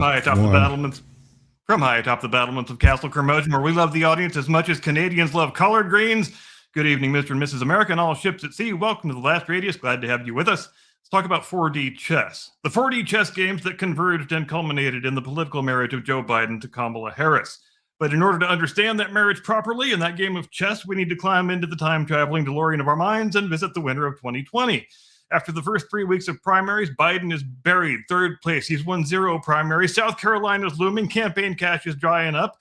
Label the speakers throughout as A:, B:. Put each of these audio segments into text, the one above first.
A: High atop the battlements. From high atop the battlements of Castle Curmudgeon, where we love the audience as much as Canadians love collard greens. Good evening, Mr. and Mrs. America and all ships at sea. Welcome to The Last Radius. Glad to have you with us. Let's talk about 4D chess. The 4D chess games that converged and culminated in the political marriage of Joe Biden to Kamala Harris. But in order to understand that marriage properly in that game of chess, we need to climb into the time-traveling DeLorean of our minds and visit the winter of 2020. After the first 3 weeks of primaries, Biden is buried, third place. He's won 0 primaries. South Carolina is looming. Campaign cash is drying up.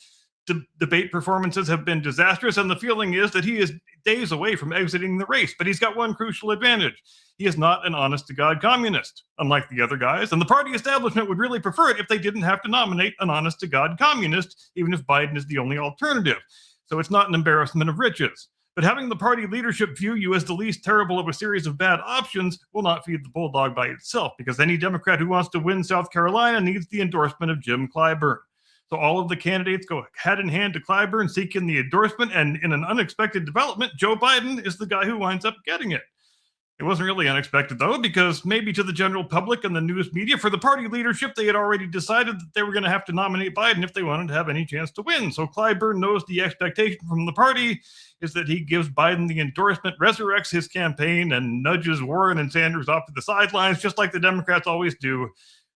A: Debate performances have been disastrous. And the feeling is that he is days away from exiting the race. But he's got one crucial advantage. He is not an honest-to-God communist, unlike the other guys. And the party establishment would really prefer it if they didn't have to nominate an honest-to-God communist, even if Biden is the only alternative. So it's not an embarrassment of riches. But having the party leadership view you as the least terrible of a series of bad options will not feed the bulldog by itself, because any Democrat who wants to win South Carolina needs the endorsement of Jim Clyburn. So all of the candidates go hand in hand to Clyburn, seeking the endorsement, and in an unexpected development, Joe Biden is the guy who winds up getting it. It wasn't really unexpected, though, because maybe to the general public and the news media, for the party leadership, they had already decided that they were going to have to nominate Biden if they wanted to have any chance to win. So Clyburn knows the expectation from the party is that he gives Biden the endorsement, resurrects his campaign, and nudges Warren and Sanders off to the sidelines, just like the Democrats always do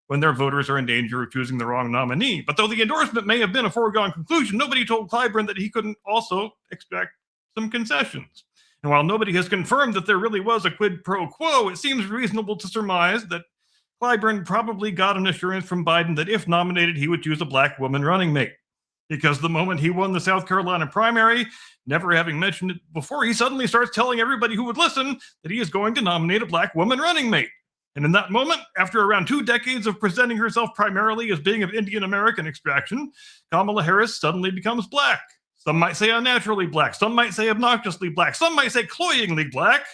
A: when their voters are in danger of choosing the wrong nominee. But though the endorsement may have been a foregone conclusion, nobody told Clyburn that he couldn't also expect some concessions. And while nobody has confirmed that there really was a quid pro quo, it seems reasonable to surmise that Clyburn probably got an assurance from Biden that if nominated, he would choose a black woman running mate. Because the moment he won the South Carolina primary, never having mentioned it before, he suddenly starts telling everybody who would listen that he is going to nominate a black woman running mate. And in that moment, after around 2 decades of presenting herself primarily as being of Indian American extraction, Kamala Harris suddenly becomes black. Some might say unnaturally black. Some might say obnoxiously black. Some might say cloyingly black.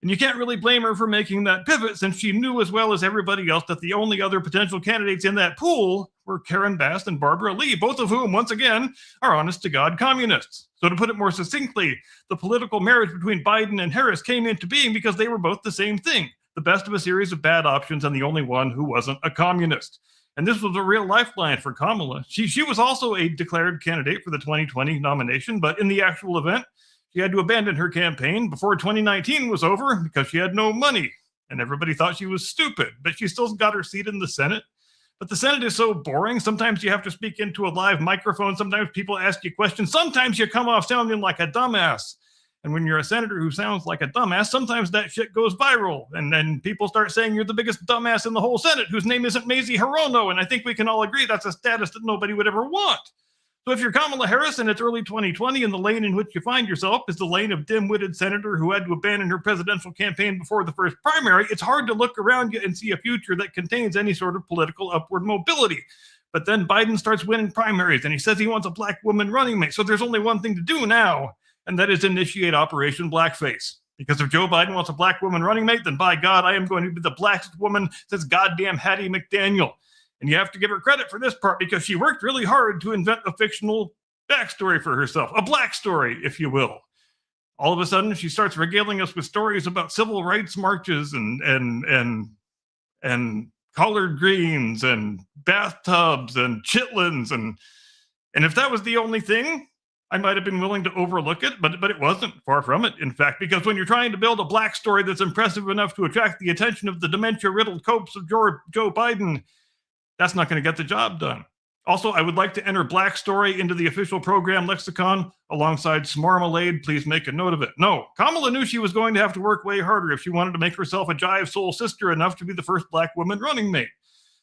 A: And you can't really blame her for making that pivot, since she knew as well as everybody else that the only other potential candidates in that pool were Karen Bass and Barbara Lee, both of whom, once again, are honest-to-God communists. So to put it more succinctly, the political marriage between Biden and Harris came into being because they were both the same thing, the best of a series of bad options and the only one who wasn't a communist. And this was a real lifeline for Kamala. She was also a declared candidate for the 2020 nomination, but in the actual event, she had to abandon her campaign before 2019 was over because she had no money. And everybody thought she was stupid, but she still got her seat in the Senate. But the Senate is so boring. Sometimes you have to speak into a live microphone. Sometimes people ask you questions. Sometimes you come off sounding like a dumbass. And when you're a senator who sounds like a dumbass, sometimes that shit goes viral. And then people start saying you're the biggest dumbass in the whole Senate, whose name isn't Mazie Hirono. And I think we can all agree that's a status that nobody would ever want. So if you're Kamala Harris and it's early 2020 and the lane in which you find yourself is the lane of dim-witted senator who had to abandon her presidential campaign before the first primary, it's hard to look around you and see a future that contains any sort of political upward mobility. But then Biden starts winning primaries and he says he wants a black woman running mate. So there's only one thing to do now, and that is initiate Operation Blackface. Because if Joe Biden wants a black woman running mate, then by God, I am going to be the blackest woman since goddamn Hattie McDaniel. And you have to give her credit for this part because she worked really hard to invent a fictional backstory for herself, a black story, if you will. All of a sudden, she starts regaling us with stories about civil rights marches and collard greens and bathtubs and chitlins. And if that was the only thing, I might have been willing to overlook it, but it wasn't. Far from it, in fact, because when you're trying to build a black story that's impressive enough to attract the attention of the dementia-riddled copes of Joe Biden, that's not going to get the job done. Also, I would like to enter black story into the official program lexicon alongside Smarmalade. Please make a note of it. No, Kamala knew she was going to have to work way harder if she wanted to make herself a jive soul sister enough to be the first black woman running mate.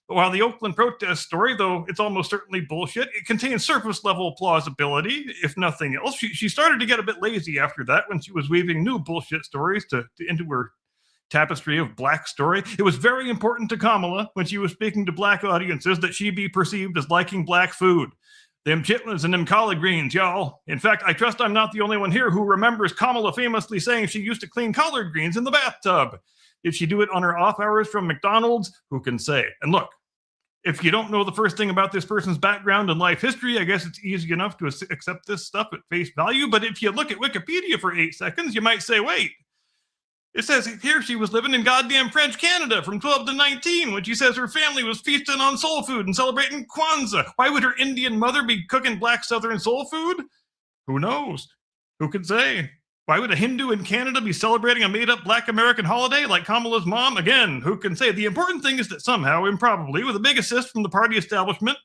A: But while the Oakland protest story, though it's almost certainly bullshit, it contains surface-level plausibility, if nothing else. She started to get a bit lazy after that when she was weaving new bullshit stories into her tapestry of black story. It was very important to Kamala when she was speaking to black audiences that she be perceived as liking black food. Them chitlins and them collard greens, y'all. In fact, I trust I'm not the only one here who remembers Kamala famously saying she used to clean collard greens in the bathtub. Did she do it on her off hours from McDonald's? Who can say? And look, if you don't know the first thing about this person's background and life history, I guess it's easy enough to accept this stuff at face value. But if you look at Wikipedia for 8 seconds, you might say, wait, It says here she was living in goddamn French Canada from 12 to 19 when she says her family was feasting on soul food and celebrating Kwanzaa. Why would her Indian mother be cooking black Southern soul food? Who knows? Who could say? Why would a Hindu in Canada be celebrating a made-up Black American holiday like Kamala's mom? Again, who can say? The important thing is that somehow, improbably, with a big assist from the party establishment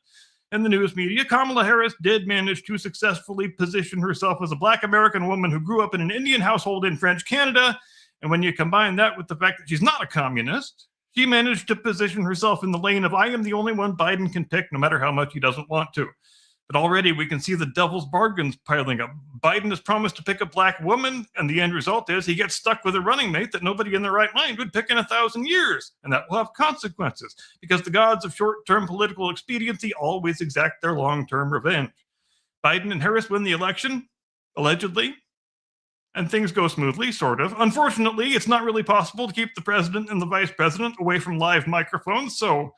A: and the news media, Kamala Harris did manage to successfully position herself as a Black American woman who grew up in an Indian household in French Canada. And when you combine that with the fact that she's not a communist, she managed to position herself in the lane of I am the only one Biden can pick, no matter how much he doesn't want to. But already we can see the devil's bargains piling up. Biden has promised to pick a black woman, and the end result is he gets stuck with a running mate that nobody in their right mind would pick in 1,000 years. And that will have consequences, because the gods of short-term political expediency always exact their long-term revenge. Biden and Harris win the election, allegedly, and things go smoothly, sort of. Unfortunately, it's not really possible to keep the president and the vice president away from live microphones, so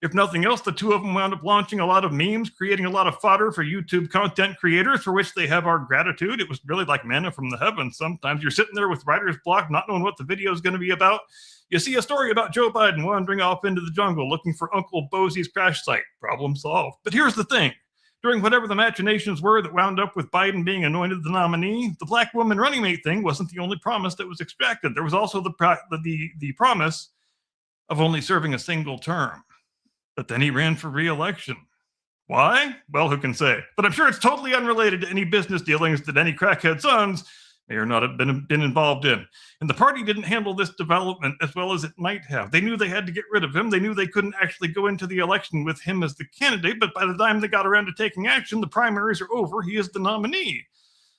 A: if nothing else, the two of them wound up launching a lot of memes, creating a lot of fodder for YouTube content creators, for which they have our gratitude. It was really like manna from the heavens. Sometimes you're sitting there with writer's block, not knowing what the video is going to be about. You see a story about Joe Biden wandering off into the jungle looking for Uncle Bosie's crash site. Problem solved. But here's the thing. During whatever the machinations were that wound up with Biden being anointed the nominee, the black woman running mate thing wasn't the only promise that was extracted. There was also the promise of only serving a single term. But then he ran for re-election. Why? Well, who can say? But I'm sure it's totally unrelated to any business dealings that any crackhead sons may or not have been involved in. And the party didn't handle this development as well as it might have. They knew they had to get rid of him. They knew they couldn't actually go into the election with him as the candidate. But by the time they got around to taking action, the primaries are over. He is the nominee.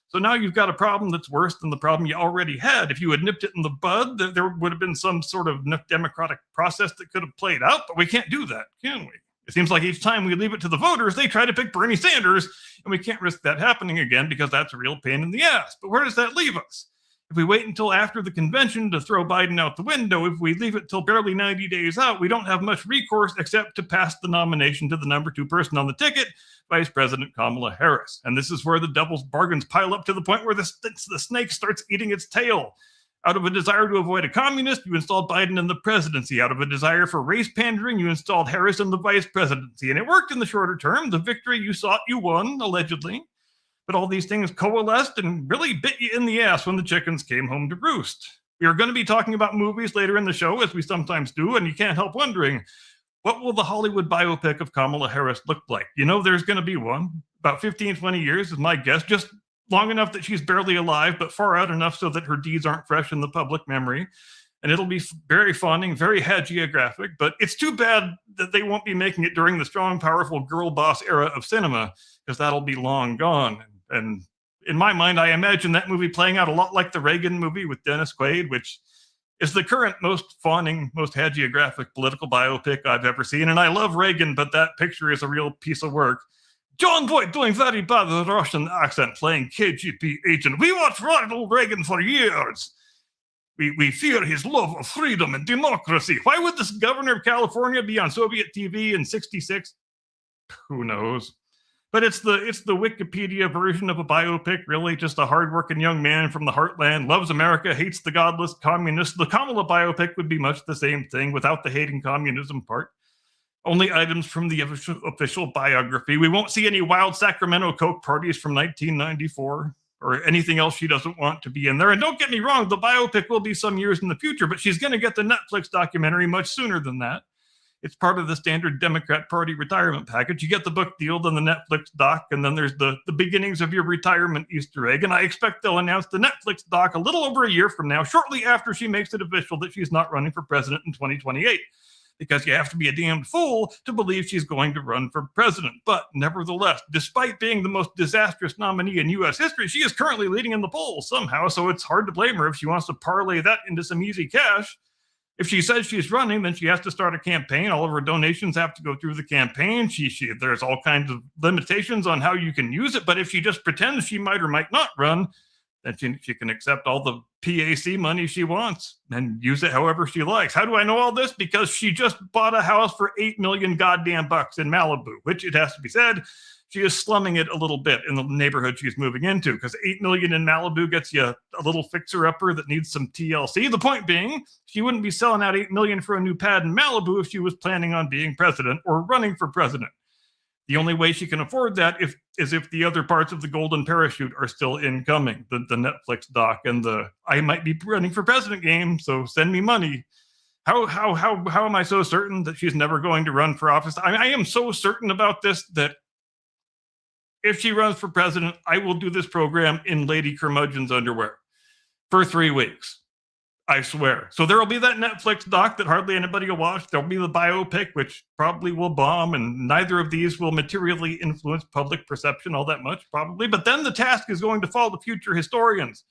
A: So now you've got a problem that's worse than the problem you already had. If you had nipped it in the bud, there would have been some sort of democratic process that could have played out, but we can't do that, can we? It seems like each time we leave it to the voters, they try to pick Bernie Sanders, and we can't risk that happening again because that's a real pain in the ass. But where does that leave us? If we wait until after the convention to throw Biden out the window, if we leave it till barely 90 days out, we don't have much recourse except to pass the nomination to the number 2 person on the ticket, Vice President Kamala Harris. And this is where the devil's bargains pile up to the point where the snake starts eating its tail. Out of a desire to avoid a communist, you installed Biden in the presidency. Out of a desire for race pandering, you installed Harris in the vice presidency. And it worked in the shorter term. The victory you sought, you won, allegedly. But all these things coalesced and really bit you in the ass when the chickens came home to roost. We are going to be talking about movies later in the show, as we sometimes do, and you can't help wondering, what will the Hollywood biopic of Kamala Harris look like? You know there's going to be one. About 15, 20 years is my guess, just long enough that she's barely alive, but far out enough so that her deeds aren't fresh in the public memory. And it'll be very fawning, very hagiographic, but it's too bad that they won't be making it during the strong, powerful girl boss era of cinema, because that'll be long gone. And in my mind, I imagine that movie playing out a lot like the Reagan movie with Dennis Quaid, which is the current most fawning, most hagiographic political biopic I've ever seen. And I love Reagan, but that picture is a real piece of work. Jon Voight doing very bad with a Russian accent, playing KGB agent. We watched Ronald Reagan for years. We fear his love of freedom and democracy. Why would this governor of California be on Soviet TV in '66? Who knows? But it's the Wikipedia version of a biopic, really. Just a hardworking young man from the heartland, loves America, hates the godless communists. The Kamala biopic would be much the same thing without the hating communism part. Only items from the official biography. We won't see any wild Sacramento Coke parties from 1994 or anything else she doesn't want to be in there. And don't get me wrong, the biopic will be some years in the future, but she's going to get the Netflix documentary much sooner than that. It's part of the standard Democrat Party retirement package. You get the book deal, then the Netflix doc, and then there's the beginnings of your retirement Easter egg. And I expect they'll announce the Netflix doc a little over a year from now, shortly after she makes it official that she's not running for president in 2028. Because you have to be a damned fool to believe she's going to run for president. But nevertheless, despite being the most disastrous nominee in U.S. history, she is currently leading in the polls somehow, so it's hard to blame her if she wants to parlay that into some easy cash. If she says she's running, then she has to start a campaign. All of her donations have to go through the campaign. There's all kinds of limitations on how you can use it, but if she just pretends she might or might not run, then she can accept all the PAC money she wants and use it however she likes. How do I know all this? Because she just bought a house for $8 million goddamn bucks in Malibu, which, it has to be said, she is slumming it a little bit in the neighborhood she's moving into, because $8 million in Malibu gets you a little fixer-upper that needs some TLC. The point being, she wouldn't be selling out $8 million for a new pad in Malibu if she was planning on being president or running for president. The only way she can afford that is if the other parts of the golden parachute are still incoming, the Netflix doc and the I might be running for president game, so send me money. How am I so certain that she's never going to run for office? I am so certain about this that if she runs for president, I will do this program in Lady Curmudgeon's underwear for 3 weeks. I swear. So there will be that Netflix doc that hardly anybody will watch. There'll be the biopic, which probably will bomb, and neither of these will materially influence public perception all that much, probably. But then the task is going to fall to future historians.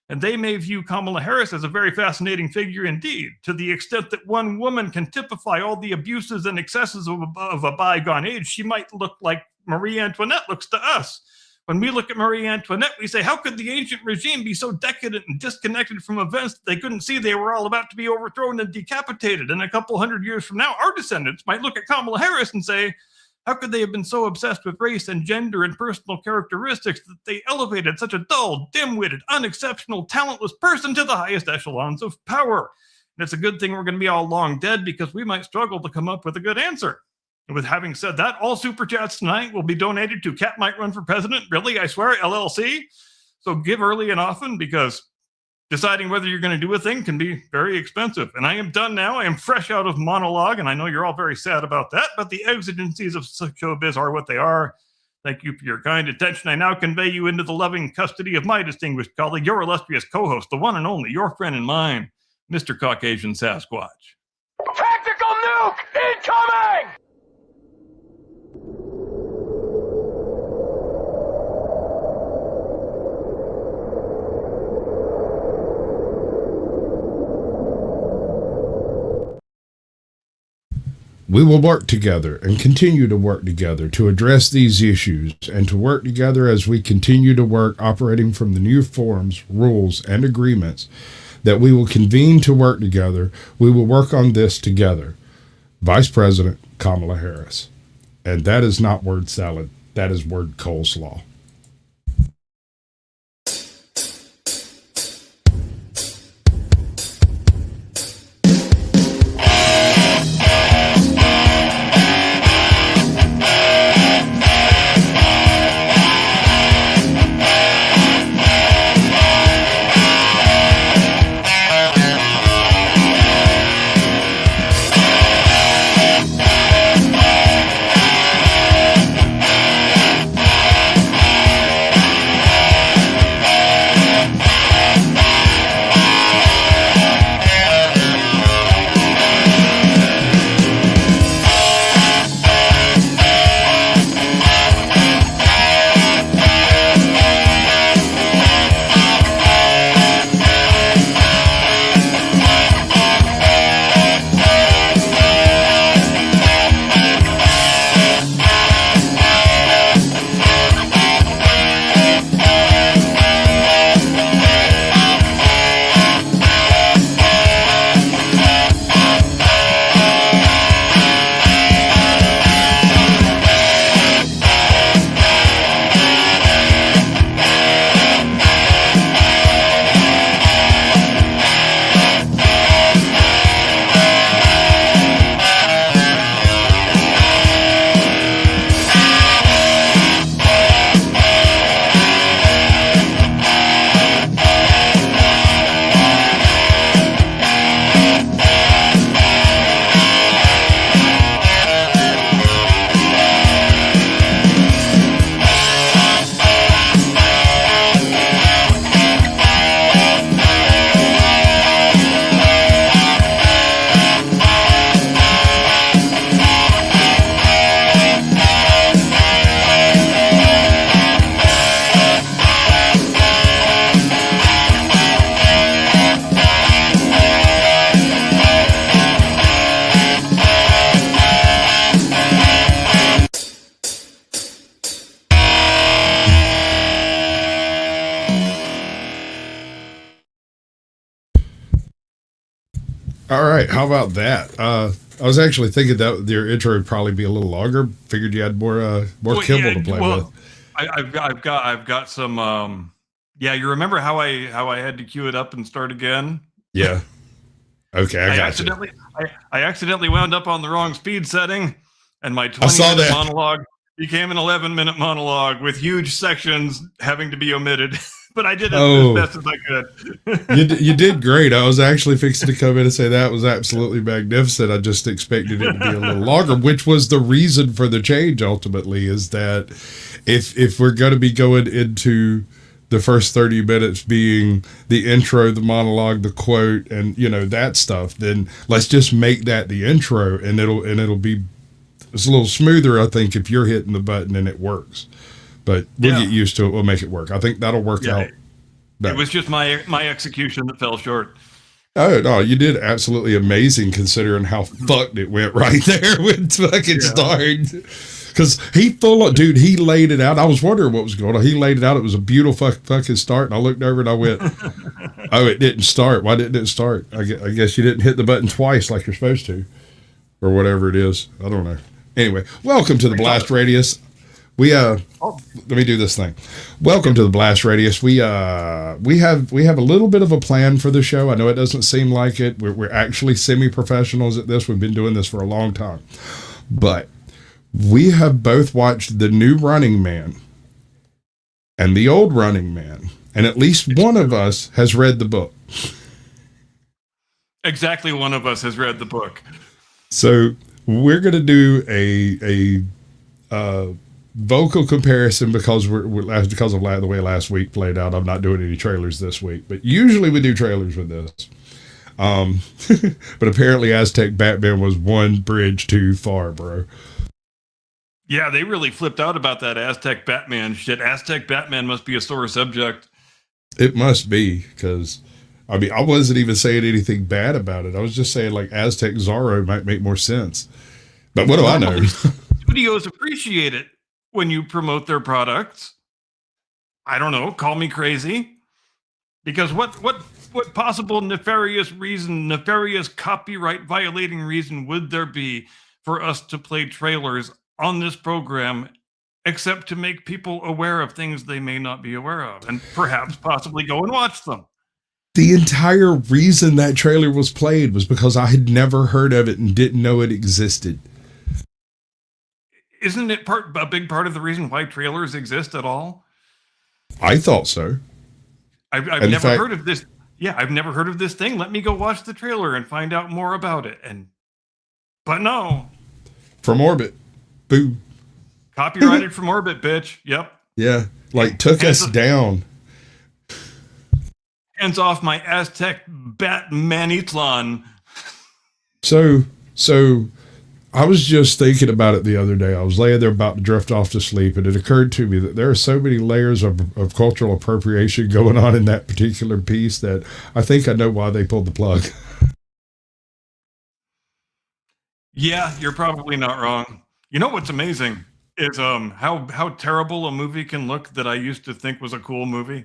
A: And they may view Kamala Harris as a very fascinating figure indeed, to the extent that one woman can typify all the abuses and excesses of a bygone age. She might look like Marie Antoinette looks to us. When we look at Marie Antoinette, we say, how could the ancient regime be so decadent and disconnected from events that they couldn't see they were all about to be overthrown and decapitated? And a couple hundred years from now, our descendants might look at Kamala Harris and say, how could they have been so obsessed with race and gender and personal characteristics that they elevated such a dull, dim-witted, unexceptional, talentless person to the highest echelons of power? And it's a good thing we're going to be all long dead, because we might struggle to come up with a good answer. And with having said that, all super chats tonight will be donated to Cat Might Run for President, really, I swear, LLC. So give early and often, because deciding whether you're going to do a thing can be very expensive. And I am done now. I am fresh out of monologue, and I know you're all very sad about that, but the exigencies of showbiz are what they are. Thank you for your kind attention. I now convey you into the loving custody of my distinguished colleague, your illustrious co-host, the one and only, your friend and mine, Mr. Caucasian Sasquatch.
B: Tactical nuke incoming!
C: We will work together and continue to work together to address these issues, and to work together as we continue to work operating from the new forms, rules, and agreements that we will convene to work together. We will work on this together. Vice President Kamala Harris. And that is not word salad. That is word coleslaw. All right. How about that? I was actually thinking that your intro would probably be a little longer. Figured you had more kibble to play with.
A: I've got some. Yeah, you remember how I had to cue it up and start again?
C: Yeah. Okay,
A: I accidentally wound up on the wrong speed setting, and my 20-minute monologue became an 11-minute monologue with huge sections having to be omitted. But I did it as best as I could.
C: You did great. I was actually fixing to come in and say that was absolutely magnificent. I just expected it to be a little longer, which was the reason for the change ultimately, is that if we're going to be going into the first 30 minutes being the intro, the monologue, the quote, and that stuff, then let's just make that the intro, and it'll be it's a little smoother, I think, if you're hitting the button and it works. But we'll get used to it. We'll make it work. I think that'll work out.
A: It was just my execution that fell short.
C: Oh, no, you did absolutely amazing considering how fucked it went right there with fucking starting. Because he he laid it out. I was wondering what was going on. He laid it out. It was a beautiful fucking start. And I looked over and I went, oh, it didn't start. Why didn't it start? I guess you didn't hit the button twice like you're supposed to, or whatever it is. I don't know. Anyway, welcome to the Blast Radius. Let me do this thing. Welcome to the Blast Radius. We have a little bit of a plan for the show. I know it doesn't seem like it. We're actually semi-professionals at this. We've been doing this for a long time. But we have both watched the new Running Man and the old Running Man, and at least one of us has read the book.
A: Exactly, one of us has read the book.
C: So we're going to do a vocal comparison because because of the way last week played out. I'm not doing any trailers this week, but usually we do trailers with this. But apparently Aztec Batman was one bridge too far, bro.
A: Yeah, they really flipped out about that Aztec Batman shit. Aztec Batman must be a sore subject.
C: It must be, because I wasn't even saying anything bad about it. I was just saying like Aztec Zorro might make more sense. But what do I know?
A: Studios appreciate it when you promote their products. I don't know, call me crazy. Because what possible nefarious copyright violating reason would there be for us to play trailers on this program, except to make people aware of things they may not be aware of, and perhaps possibly go and watch them?
C: The entire reason that trailer was played was because I had never heard of it and didn't know it existed.
A: Isn't it a big part of the reason why trailers exist at all?
C: I thought so.
A: I've never heard of this. Yeah, I've never heard of this thing. Let me go watch the trailer and find out more about it. But no.
C: From Orbit. Boom.
A: Copyrighted from Orbit, bitch. Yep.
C: Yeah. Like took us down.
A: Hands off my Aztec Batmanitlan.
C: So I was just thinking about it the other day. I was laying there about to drift off to sleep, and it occurred to me that there are so many layers of cultural appropriation going on in that particular piece that I think I know why they pulled the plug.
A: Yeah, you're probably not wrong. You know what's amazing is how terrible a movie can look that I used to think was a cool movie.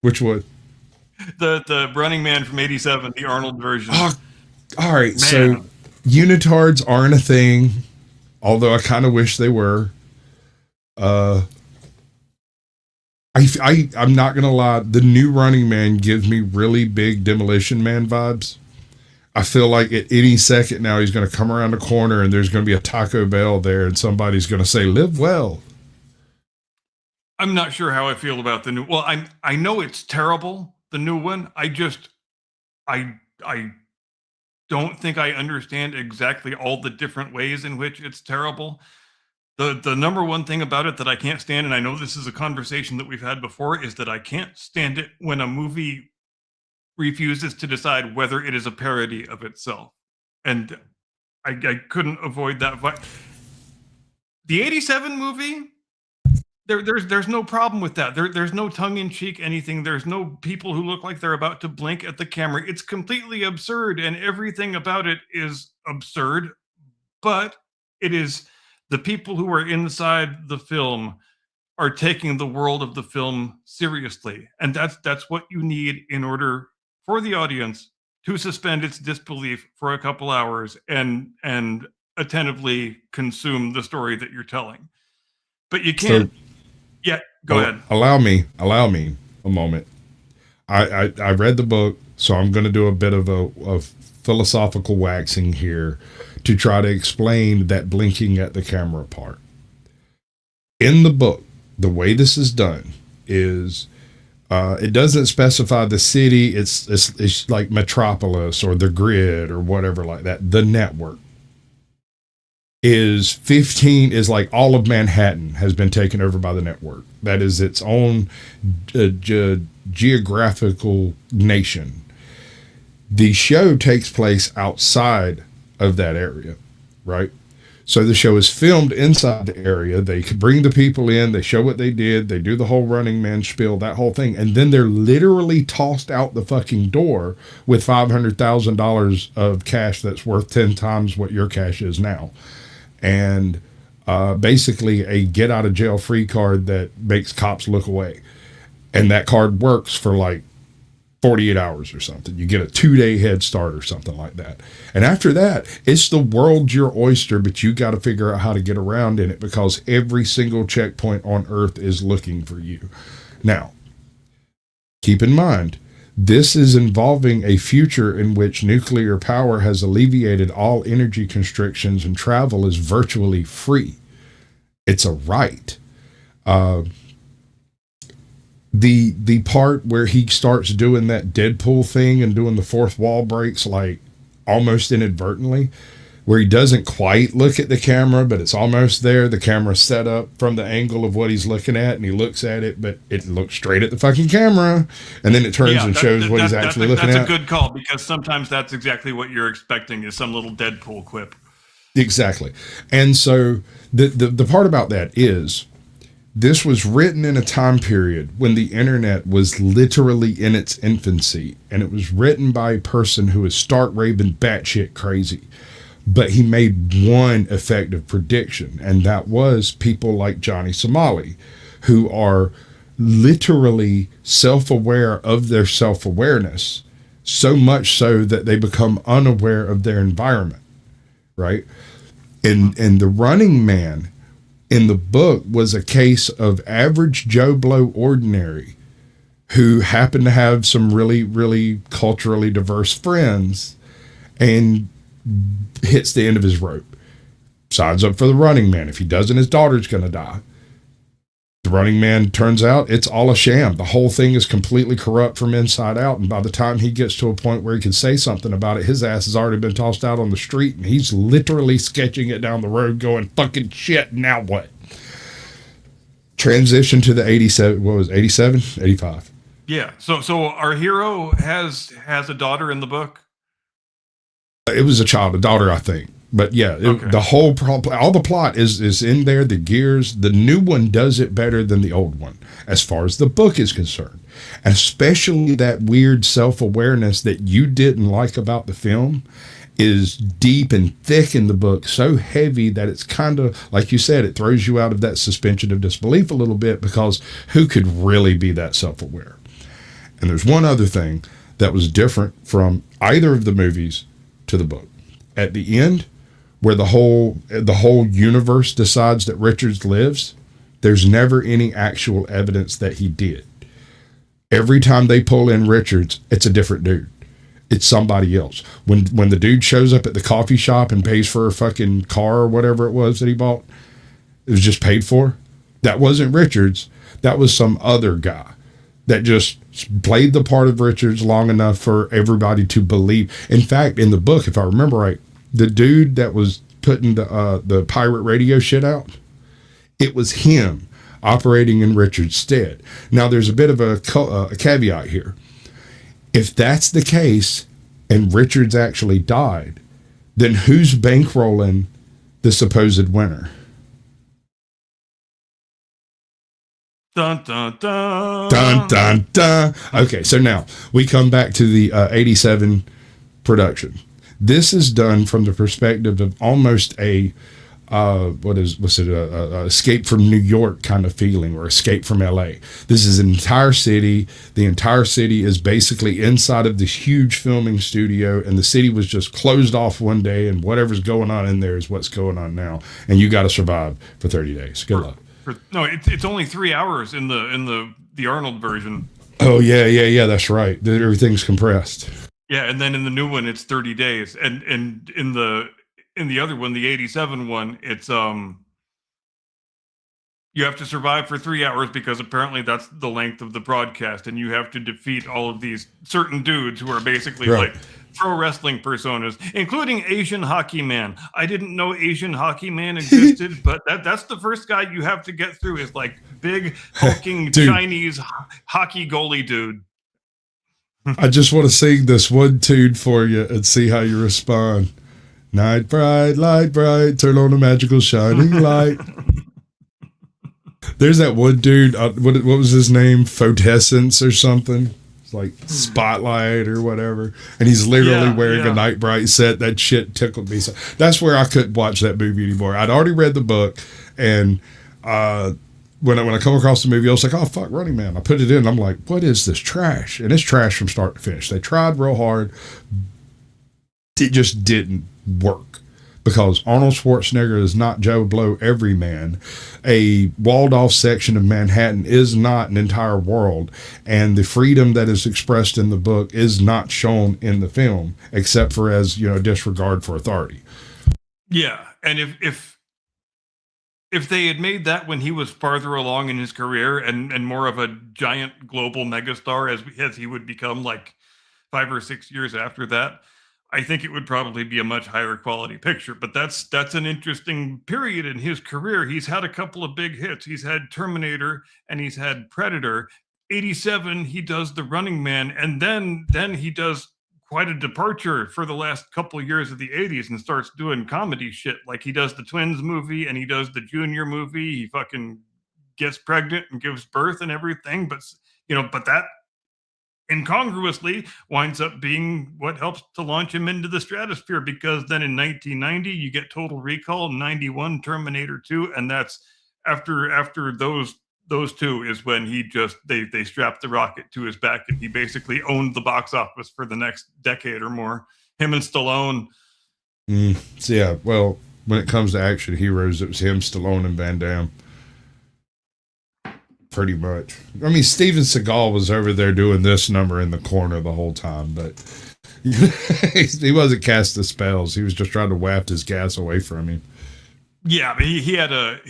C: Which one?
A: The Running Man from '87, the Arnold version.
C: Oh, all right, man. So unitards aren't a thing, although I kind of wish they were. I'm not gonna lie, the new Running Man gives me really big Demolition Man vibes. I feel like at any second now he's going to come around the corner and there's going to be a Taco Bell there and somebody's going to say, "Live well."
A: I'm not sure how I feel about the new. Well, I know it's terrible, the new one. I don't think I understand exactly all the different ways in which it's terrible. The number one thing about it that I can't stand, and I know this is a conversation that we've had before, is that I can't stand it when a movie refuses to decide whether it is a parody of itself. And I couldn't avoid that. The '87 movie, there's no problem with that. There's no tongue-in-cheek anything. There's no people who look like they're about to blink at the camera. It's completely absurd, and everything about it is absurd. But it is the people who are inside the film are taking the world of the film seriously, and that's what you need in order for the audience to suspend its disbelief for a couple hours and attentively consume the story that you're telling. But you can't. Go ahead.
C: Allow me a moment. I read the book, so I'm going to do a bit of a philosophical waxing here to try to explain that blinking at the camera part. In the book, the way this is done is it doesn't specify the city. It's like Metropolis or the Grid or whatever like that. The network is like all of Manhattan has been taken over by the network. That is its own geographical nation. The show takes place outside of that area, right? So the show is filmed inside the area. They could bring the people in, they show what they did, they do the whole Running Man spiel, that whole thing, and then they're literally tossed out the fucking door with $500,000 of cash that's worth 10 times what your cash is now. And basically a get out of jail free card that makes cops look away. And that card works for like 48 hours or something. You get a 2-day head start or something like that. And after that, it's the world's your oyster, but you got to figure out how to get around in it because every single checkpoint on Earth is looking for you. Now, keep in mind, this is involving a future in which nuclear power has alleviated all energy constrictions and travel is virtually free. It's a right. The part where he starts doing that Deadpool thing and doing the fourth wall breaks, like almost inadvertently, where he doesn't quite look at the camera, but it's almost there. The camera's set up from the angle of what he's looking at, and he looks at it, but it looks straight at the fucking camera, and then it turns and shows what he's actually looking at.
A: That's a good call, because sometimes that's exactly what you're expecting is some little Deadpool quip.
C: Exactly. And so the part about that is this was written in a time period when the internet was literally in its infancy, and it was written by a person who is stark raving batshit crazy. But he made one effective prediction, and that was people like Johnny Somali, who are literally self-aware of their self-awareness, so much so that they become unaware of their environment, right? And the Running Man in the book was a case of average Joe Blow ordinary who happened to have some really, really culturally diverse friends and hits the end of his rope, signs up for the Running Man. If he doesn't, his daughter's going to die. The Running Man, turns out it's all a sham. The whole thing is completely corrupt from inside out. And by the time he gets to a point where he can say something about it, his ass has already been tossed out on the street, and he's literally sketching it down the road going, fucking shit, now what? Transition to the 87, what was it, 87? 85.
A: Yeah. So our hero has a daughter in the book?
C: It was a daughter, I think. But yeah,
A: okay.
C: The whole all the plot is in there. The gears, the new one does it better than the old one, as far as the book is concerned. And especially that weird self-awareness that you didn't like about the film is deep and thick in the book, so heavy that it's kind of, like you said, it throws you out of that suspension of disbelief a little bit, because who could really be that self-aware? And there's one other thing that was different from either of the movies to the book. At the end, where the whole universe decides that Richards lives, there's never any actual evidence that he did. Every time they pull in Richards, it's a different dude. It's somebody else. When the dude shows up at the coffee shop and pays for a fucking car or whatever it was that he bought, it was just paid for. That wasn't Richards. That was some other guy that just played the part of Richards long enough for everybody to believe. In fact, in the book, if I remember right, the dude that was putting the pirate radio shit out, it was him operating in Richards' stead. Now, there's a bit of a caveat here. If that's the case and Richards actually died, then who's bankrolling the supposed winner?
A: Dun, dun, dun.
C: Dun, dun, dun. Okay, so now we come back to the 87 production. This is done from the perspective of almost a Escape from New York kind of feeling, or Escape from LA. This is an entire city. The entire city is basically inside of this huge filming studio, and the city was just closed off one day, and whatever's going on in there is what's going on now. And you got to survive for 30 days. Good luck.
A: No, it's only 3 hours in the Arnold version.
C: Oh yeah. That's right. Everything's compressed.
A: Yeah, and then in the new one, it's 30 days, and in the other one, the 87 one, it's you have to survive for 3 hours because apparently that's the length of the broadcast, and you have to defeat all of these certain dudes who are basically
C: Right.
A: like pro wrestling personas, including Asian Hockey Man. I didn't know Asian Hockey Man existed, but that's the first guy you have to get through is like big hulking
C: Dude.
A: Chinese hockey goalie dude.
C: I just want to sing this one tune for you and see how you respond. Night bright, light bright, turn on a magical shining light. There's that one dude, what was his name? Photessence or something? It's like Spotlight or whatever. And he's literally wearing a Night Bright set. That shit tickled me. So that's where I couldn't watch that movie anymore. I'd already read the book, and when I come across the movie, I was like, oh, fuck, Running Man. I put it in, and I'm like, what is this trash? And it's trash from start to finish. They tried real hard. It just didn't work because Arnold Schwarzenegger is not Joe Blow everyman. A walled off section of Manhattan is not an entire world, and the freedom that is expressed in the book is not shown in the film, except for as disregard for authority.
A: Yeah, and if they had made that when he was farther along in his career and more of a giant global megastar as he would become like 5 or 6 years after that, I think it would probably be a much higher quality picture. But that's an interesting period in his career. He's had a couple of big hits. He's had Terminator and he's had Predator. 87, he does The Running Man, and then he does quite a departure for the last couple of years of the 80s and starts doing comedy shit. Like he does the Twins movie and he does the Junior movie. He fucking gets pregnant and gives birth and everything. But that incongruously winds up being what helps to launch him into the stratosphere, because then in 1990 you get Total Recall, 91 Terminator 2, and that's after those two is when they strapped the rocket to his back and he basically owned the box office for the next decade or more. Him and Stallone.
C: So yeah, well, when it comes to action heroes, it was him, Stallone, and Van Damme. Pretty much. I mean, Steven Seagal was over there doing this number in the corner the whole time, but he wasn't casting spells. He was just trying to waft his gas away from him.
A: Yeah, but he had a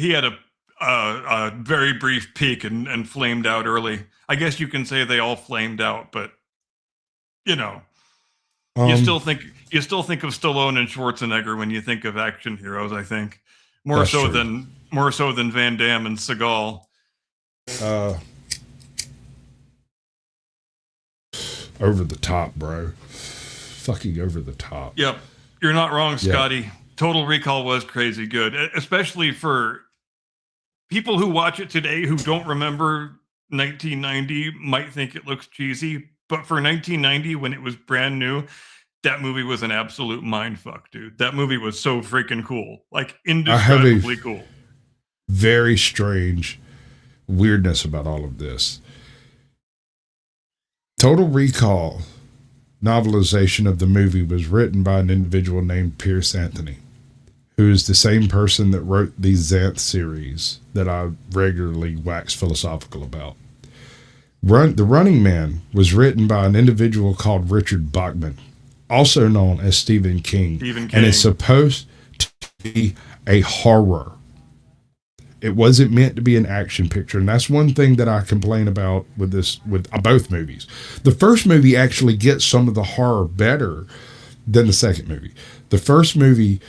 A: very brief peak and flamed out early. I guess you can say they all flamed out, but you still think of Stallone and Schwarzenegger when you think of action heroes. I think more so than Van Damme and Seagal.
C: Over the top, bro. Fucking over the top.
A: Yep, you're not wrong, Scotty. Yep. Total Recall was crazy good, especially for people who watch it today who don't remember 1990. Might think it looks cheesy, but for 1990, when it was brand new, that movie was an absolute mindfuck, dude. That movie was so freaking cool, like indescribably cool.
C: Very strange weirdness about all of this. Total Recall novelization of the movie was written by an individual named Pierce Anthony, who is the same person that wrote the Xanth series that I regularly wax philosophical about. The Running Man was written by an individual called Richard Bachman, also known as Stephen King. And it's supposed to be a horror. It wasn't meant to be an action picture, and that's one thing that I complain about with both movies. The first movie actually gets some of the horror better than the second movie. The first movie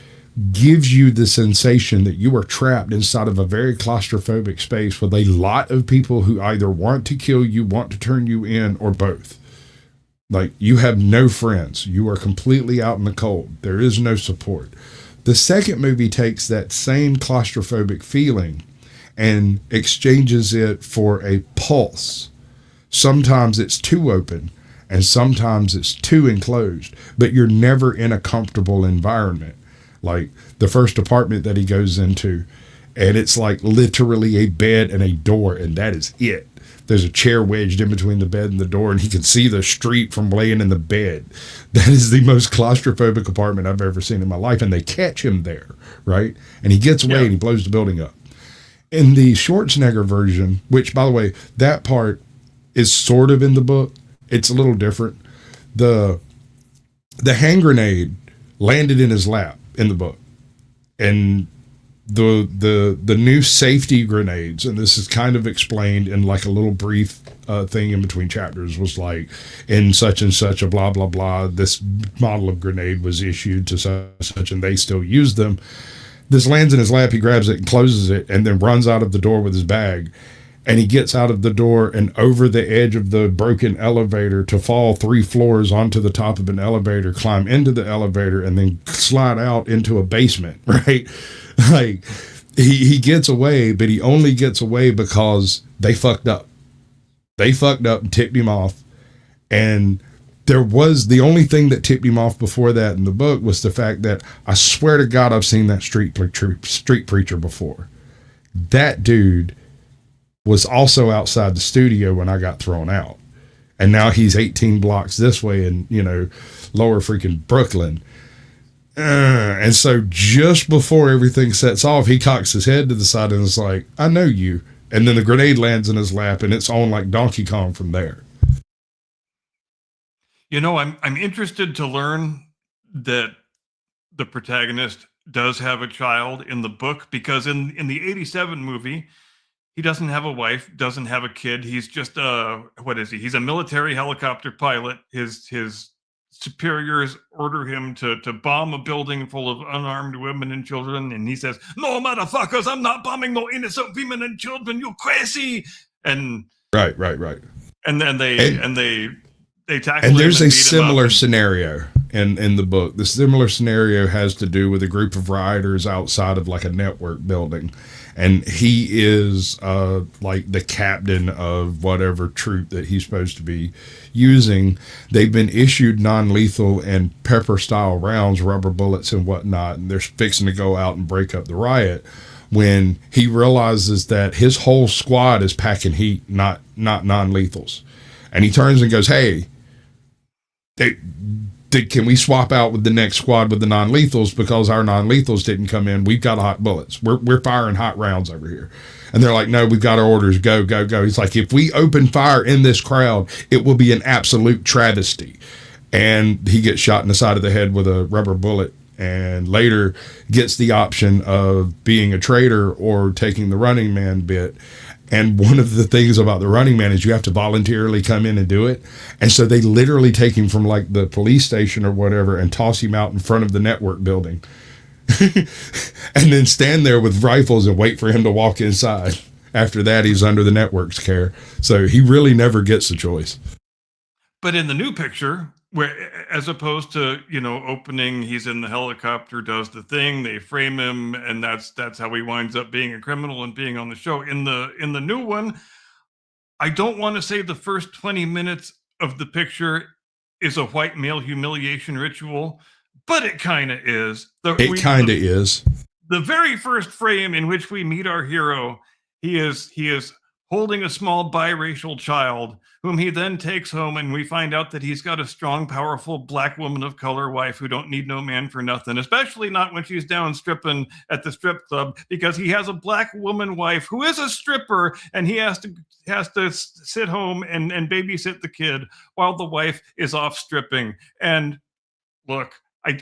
C: gives you the sensation that you are trapped inside of a very claustrophobic space with a lot of people who either want to kill you, want to turn you in, or both. Like, you have no friends. You are completely out in the cold. There is no support. The second movie takes that same claustrophobic feeling and exchanges it for a pulse. Sometimes it's too open and sometimes it's too enclosed, but you're never in a comfortable environment. Like the first apartment that he goes into, and it's like literally a bed and a door, and that is it. There's a chair wedged in between the bed and the door, and he can see the street from laying in the bed. That is the most claustrophobic apartment I've ever seen in my life, and they catch him there, right? And he gets away and he blows the building up. In the Schwarzenegger version, which, by the way, that part is sort of in the book, it's a little different. The hand grenade landed in his lap in the book, and the new safety grenades, and this is kind of explained in like a little brief thing in between chapters, was like, in such and such a blah blah blah, this model of grenade was issued to such, and they still use them. This lands in his lap, he grabs it and closes it, and then runs out of the door with his bag. And he gets out of the door and over the edge of the broken elevator to fall 3 floors onto the top of an elevator, climb into the elevator, and then slide out into a basement, right? Like, he gets away, but he only gets away because they fucked up. They fucked up and tipped him off. And there was the only thing that tipped him off before that in the book was the fact that, I swear to God, I've seen that street preacher before. That dude was also outside the studio when I got thrown out. And now he's 18 blocks this way in, lower freaking Brooklyn. And so just before everything sets off, he cocks his head to the side and is like, I know you. And then the grenade lands in his lap, and it's on like Donkey Kong from there.
A: I'm interested to learn that the protagonist does have a child in the book, because in the 87 movie, he doesn't have a wife, doesn't have a kid. He's just what is he? He's a military helicopter pilot. His superiors order him to bomb a building full of unarmed women and children, and he says, "No, motherfuckers, I'm not bombing no innocent women and children. You crazy!" And
C: right.
A: And then they tackle.
C: And there's a similar scenario in the book. The similar scenario has to do with a group of rioters outside of like a network building. And he is like the captain of whatever troop that he's supposed to be using. They've been issued non-lethal and pepper-style rounds, rubber bullets and whatnot, and they're fixing to go out and break up the riot, when he realizes that his whole squad is packing heat, not non-lethals. And he turns and goes, "Hey, can we swap out with the next squad with the non-lethals, because our non-lethals didn't come in? We've got hot bullets. We're firing hot rounds over here." And they're like, "No, we've got our orders. Go, go, go." He's like, "If we open fire in this crowd, it will be an absolute travesty." And he gets shot in the side of the head with a rubber bullet, and later gets the option of being a traitor or taking the Running Man bit. And one of the things about the Running Man is you have to voluntarily come in and do it. And so they literally take him from like the police station or whatever and toss him out in front of the network building. And then stand there with rifles and wait for him to walk inside. After that, he's under the network's care. So he really never gets a choice.
A: But in the new picture, where as opposed to opening, he's in the helicopter, does the thing, they frame him, and that's how he winds up being a criminal and being on the show. In the new one, I don't want to say the first 20 minutes of the picture is a white male humiliation ritual, but it kind of is.
C: It kind of is.
A: The very first frame in which we meet our hero, he is holding a small biracial child, whom he then takes home, and we find out that he's got a strong, powerful black woman of color wife who don't need no man for nothing, especially not when she's down stripping at the strip club, because he has a black woman wife who is a stripper, and he has to sit home and babysit the kid while the wife is off stripping. And look,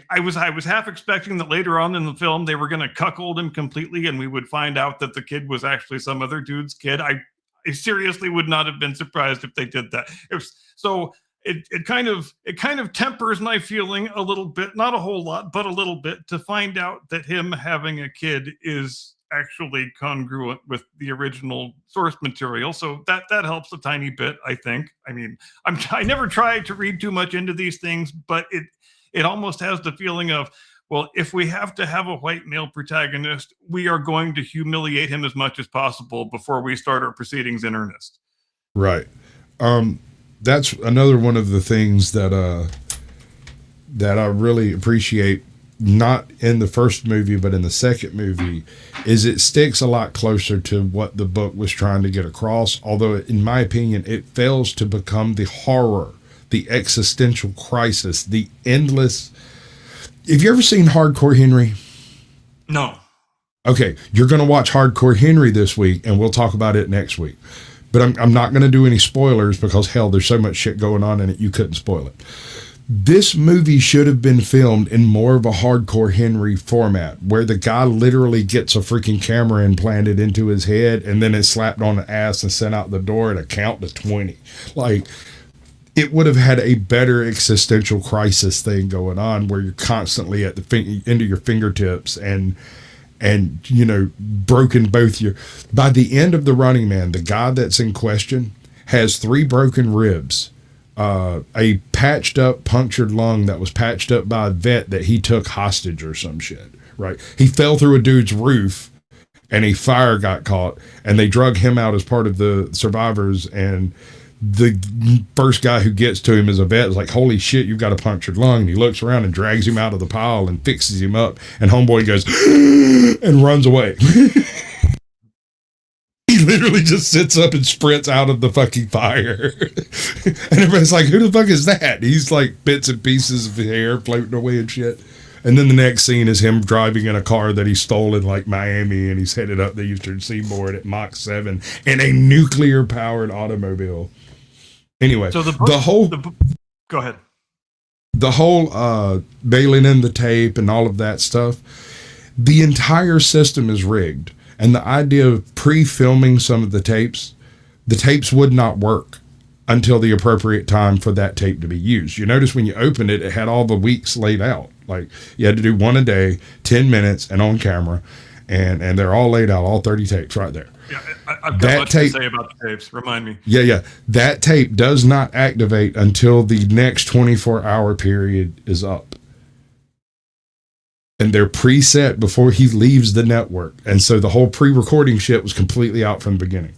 A: I was half expecting that later on in the film they were going to cuckold him completely, and we would find out that the kid was actually some other dude's kid. I seriously would not have been surprised if they did that. It kind of tempers my feeling a little bit, not a whole lot, but a little bit, to find out that him having a kid is actually congruent with the original source material. So that helps a tiny bit, I think. I mean, I never try to read too much into these things, but it almost has the feeling of, well, if we have to have a white male protagonist, we are going to humiliate him as much as possible before we start our proceedings in earnest.
C: Right. That's another one of the things that I really appreciate not in the first movie, but in the second movie, is it sticks a lot closer to what the book was trying to get across. Although, in my opinion, it fails to become the horror, the existential crisis, the endless. Have you ever seen Hardcore Henry?
A: No.
C: Okay, you're going to watch Hardcore Henry this week, and we'll talk about it next week. But I'm not going to do any spoilers because, hell, there's so much shit going on in it, you couldn't spoil it. This movie should have been filmed in more of a Hardcore Henry format, where the guy literally gets a freaking camera implanted into his head and then is slapped on the ass and sent out the door at a count to 20. Like, it would have had a better existential crisis thing going on, where you're constantly at the end of your fingertips and you know, broken both your. By the end of The Running Man, the guy that's in question has 3 broken ribs, a patched up punctured lung that was patched up by a vet that he took hostage or some shit, right? He fell through a dude's roof and a fire got caught, and they drug him out as part of the survivors, and the first guy who gets to him is a vet. Is like, holy shit, you've got a punctured lung. And he looks around and drags him out of the pile and fixes him up. And homeboy goes and runs away. He literally just sits up and sprints out of the fucking fire. And everybody's like, who the fuck is that? And he's like bits and pieces of hair floating away and shit. And then the next scene is him driving in a car that he stole in like Miami, and he's headed up the Eastern Seaboard at Mach 7 in a nuclear powered automobile. Anyway,
A: So go ahead.
C: The whole bailing in the tape and all of that stuff, the entire system is rigged. And the idea of pre-filming some of the tapes would not work until the appropriate time for that tape to be used. You notice when you opened it, it had all the weeks laid out. Like, you had to do one a day, 10 minutes, and on camera. And they're all laid out, all 30 tapes right there.
A: Yeah, I've got much to say about the tapes. Remind me.
C: Yeah. That tape does not activate until the next 24-hour period is up. And they're preset before he leaves the network. And so the whole pre-recording shit was completely out from the beginning.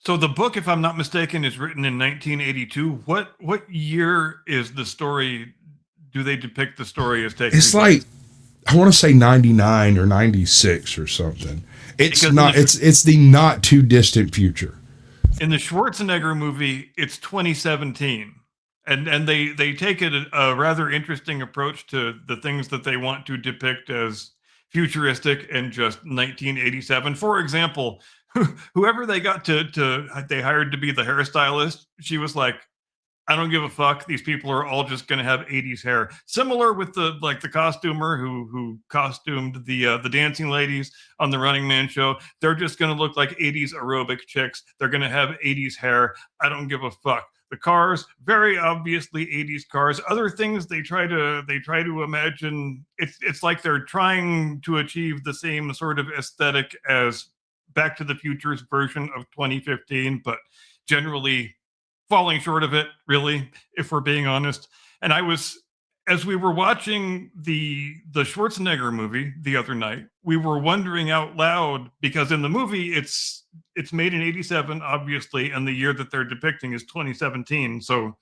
A: So the book, if I'm not mistaken, is written in 1982. What year is the story? Do they depict the story as taking?
C: It's like, I want to say 99 or 96 or something. It's
A: Because
C: not. It's the not too distant future.
A: In the Schwarzenegger movie, it's 2017, and they take a rather interesting approach to the things that they want to depict as futuristic and just 1987. For example, whoever they got they hired to be the hairstylist, she was like, I don't give a fuck. These people are all just going to have 80s hair. Similar with the costumer who costumed the dancing ladies on the Running Man show. They're just going to look like 80s aerobic chicks. They're going to have 80s hair. I don't give a fuck. The cars, very obviously 80s cars. Other things they try to imagine. It's like they're trying to achieve the same sort of aesthetic as Back to the Future's version of 2015, but generally falling short of it, really, if we're being honest. And as we were watching the Schwarzenegger movie the other night, we were wondering out loud, because in the movie it's made in 87, obviously, and the year that they're depicting is 2017, so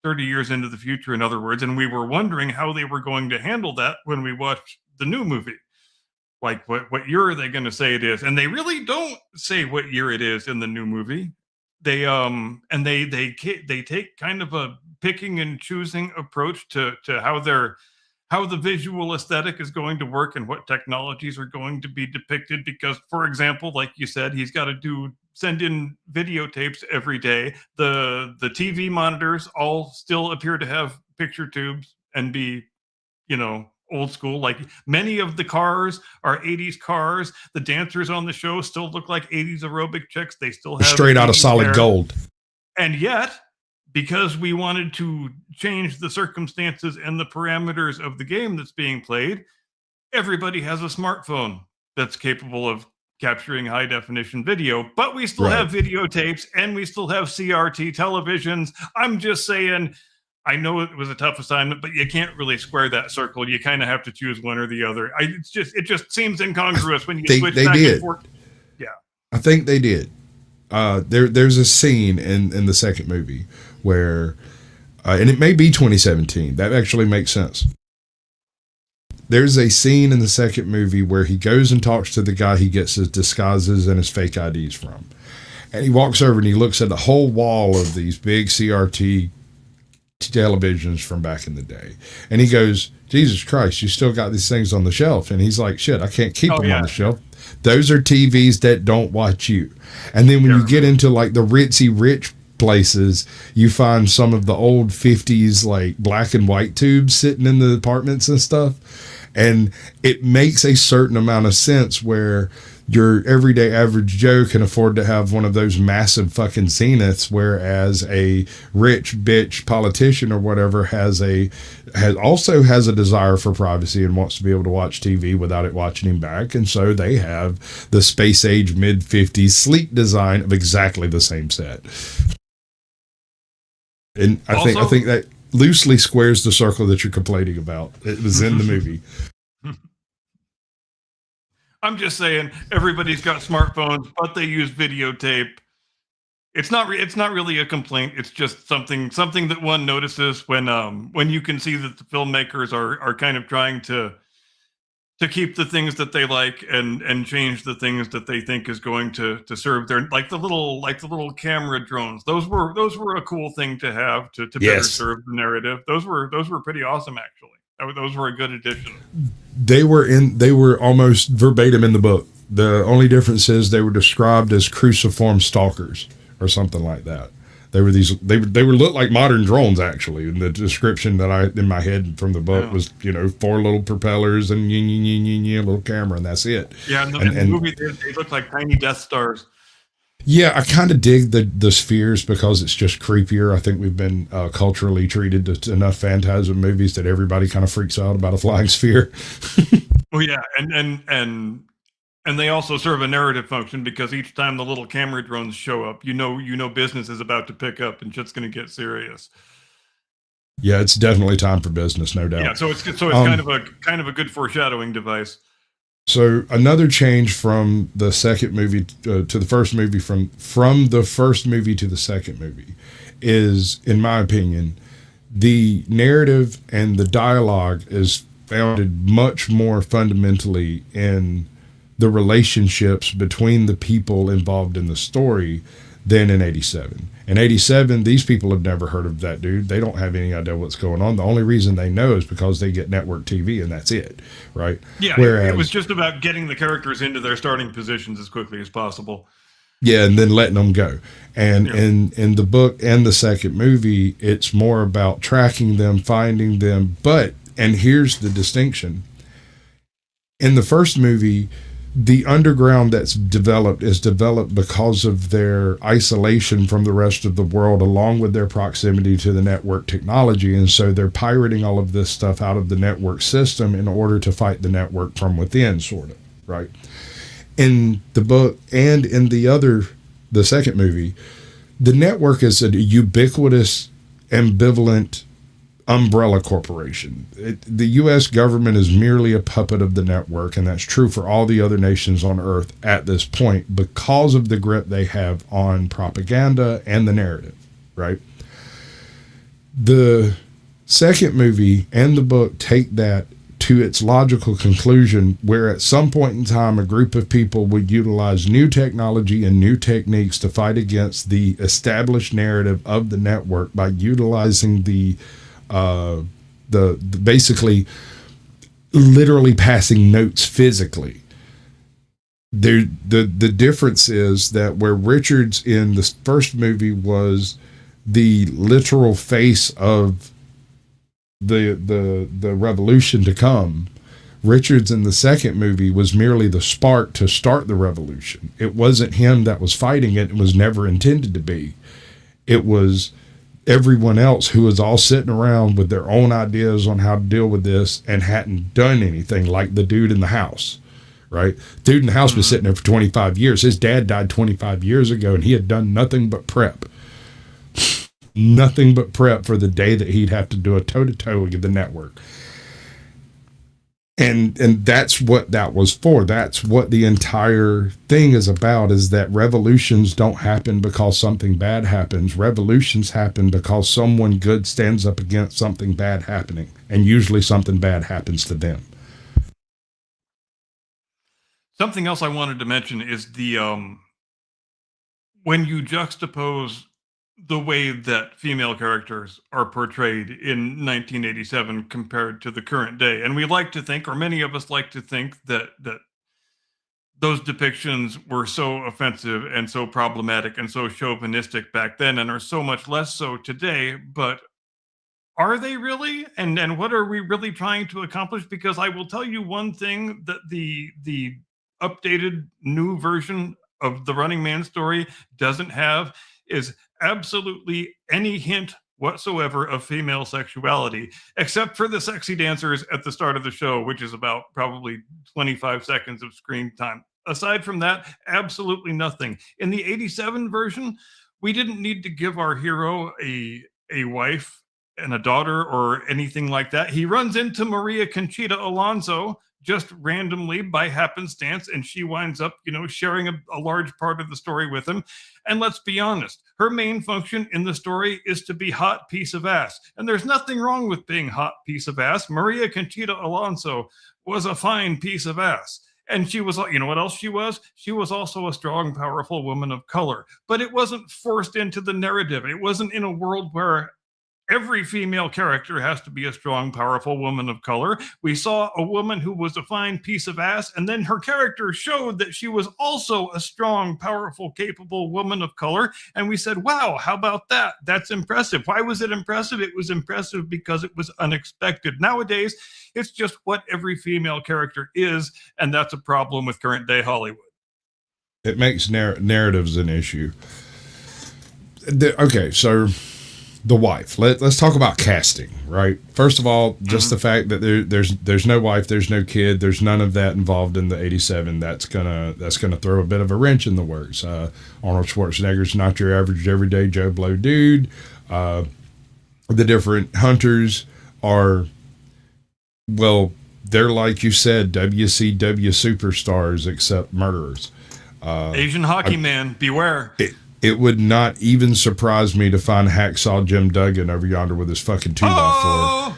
A: 30 years into the future, in other words. And we were wondering how they were going to handle that when we watched the new movie. Like, what year are they going to say it is? And they really don't say what year it is in the new movie. They take kind of a picking and choosing approach to how the visual aesthetic is going to work and what technologies are going to be depicted. Because, for example, like you said, he's got to send in videotapes every day. The TV monitors all still appear to have picture tubes and be, old school. Like, many of the cars are 80s cars. The dancers on the show still look like 80s aerobic chicks. They still have
C: Straight out of solid
A: hair.
C: gold.
A: And yet, because we wanted to change the circumstances and the parameters of the game that's being played, everybody has a smartphone that's capable of capturing high definition video, but we still have videotapes and we still have CRT televisions. I'm just saying, I know it was a tough assignment, but you can't really square that circle. You kind of have to choose one or the other. It just seems incongruous when you switch back and forth. Yeah,
C: I think they did. There's a scene in the second movie where and it may be 2017. That actually makes sense. There's a scene in the second movie where he goes and talks to the guy he gets his disguises and his fake IDs from. And he walks over and he looks at the whole wall of these big CRT televisions from back in the day. And he goes, Jesus Christ, you still got these things on the shelf. And he's like, shit, I can't keep them on the shelf. Those are TVs that don't watch you. And then when you get into like the ritzy rich places, you find some of the old 50s like black and white tubes sitting in the apartments and stuff. And it makes a certain amount of sense where your everyday average Joe can afford to have one of those massive fucking Zeniths, whereas a rich bitch politician or whatever has a desire for privacy and wants to be able to watch TV without it watching him back. And so they have the space age mid-50s sleek design of exactly the same set. And I think that loosely squares the circle that you're complaining about. It was in the movie.
A: I'm just saying, everybody's got smartphones, but they use videotape. It's not really a complaint. It's just something that one notices when you can see that the filmmakers are kind of trying to keep the things that they like and change the things that they think is going to serve their, like the little camera drones. Those were a cool thing to have to better serve the narrative. Those were pretty awesome, actually. Those were a good addition. They
C: were almost verbatim in the book. The only difference is they were described as cruciform stalkers or something like that. They were looked like modern drones, actually. And the description that I in my head from the book was, 4 little propellers and a little camera, and that's it.
A: Yeah, in the movie they look like tiny Death Stars.
C: Yeah, I kind of dig the spheres because it's just creepier. I think we've been culturally treated to enough Phantasm movies that everybody kind of freaks out about a flying sphere.
A: Oh yeah, and they also serve a narrative function because each time the little camera drones show up, you know business is about to pick up and shit's going to get serious.
C: Yeah, it's definitely time for business, no doubt.
A: Yeah, so it's kind of a good foreshadowing device.
C: So another change from the second movie to the first movie, from the first movie to the second movie, is, in my opinion, the narrative and the dialogue is founded much more fundamentally in the relationships between the people involved in the story than in 87. In 87, these people have never heard of that dude. They don't have any idea what's going on. The only reason they know is because they get network TV, and that's it, right?
A: Yeah, it was just about getting the characters into their starting positions as quickly as possible.
C: Yeah, and then letting them go. And in the book and the second movie, it's more about tracking them, finding them. And here's the distinction. In the first movie, the underground that's developed is developed because of their isolation from the rest of the world, along with their proximity to the network technology. And so they're pirating all of this stuff out of the network system in order to fight the network from within, sort of, right? In the book and in the second movie, the network is a ubiquitous, ambivalent umbrella corporation. The U.S. government is merely a puppet of the network, and that's true for all the other nations on Earth at this point because of the grip they have on propaganda and the narrative, right? The second movie and the book take that to its logical conclusion, where at some point in time, a group of people would utilize new technology and new techniques to fight against the established narrative of the network by utilizing the basically literally passing notes physically. The difference is that where Richards in the first movie was the literal face of the revolution to come, Richards in the second movie was merely the spark to start the revolution. It wasn't him that was fighting it. It was never intended to be. It was everyone else who was all sitting around with their own ideas on how to deal with this and hadn't done anything, like the dude in the house, right? Dude in the house was sitting there for 25 years. His dad died 25 years ago, and he had done nothing but prep. Nothing but prep for the day that he'd have to do a toe-to-toe with the network. And that's what that was for. That's what the entire thing is about, is that revolutions don't happen because something bad happens. Revolutions happen because someone good stands up against something bad happening, and usually something bad happens to them.
A: Something else I wanted to mention is the when you juxtapose the way that female characters are portrayed in 1987 compared to the current day. And we like to think, or many of us like to think, that those depictions were so offensive and so problematic and so chauvinistic back then, and are so much less so today. But are they really? And what are we really trying to accomplish? Because I will tell you one thing that the updated new version of the Running Man story doesn't have is absolutely any hint whatsoever of female sexuality, except for the sexy dancers at the start of the show, which is about probably 25 seconds of screen time. Aside from that, absolutely nothing. In the 87 version, we didn't need to give our hero a wife and a daughter or anything like that. He runs into Maria Conchita Alonso just randomly by happenstance, and she winds up, sharing a large part of the story with him. And let's be honest, her main function in the story is to be hot piece of ass. And there's nothing wrong with being hot piece of ass. Maria Conchita Alonso was a fine piece of ass. And she was, what else she was? She was also a strong, powerful woman of color. But it wasn't forced into the narrative. It wasn't in a world where every female character has to be a strong, powerful woman of color. We saw a woman who was a fine piece of ass, and then her character showed that she was also a strong, powerful, capable woman of color. And we said, wow, how about that? That's impressive. Why was it impressive? It was impressive because it was unexpected. Nowadays, it's just what every female character is, and that's a problem with current day Hollywood.
C: It makes narratives an issue. Okay, so the wife. Let's talk about casting, right? First of all, just the fact that there's no wife, there's no kid, there's none of that involved in the 87. That's gonna throw a bit of a wrench in the works. Arnold Schwarzenegger's not your average everyday Joe Blow dude. The different hunters are, well, they're like you said, WCW superstars except murderers.
A: Asian hockey man, beware.
C: It would not even surprise me to find Hacksaw Jim Duggan over yonder with his fucking 2x4.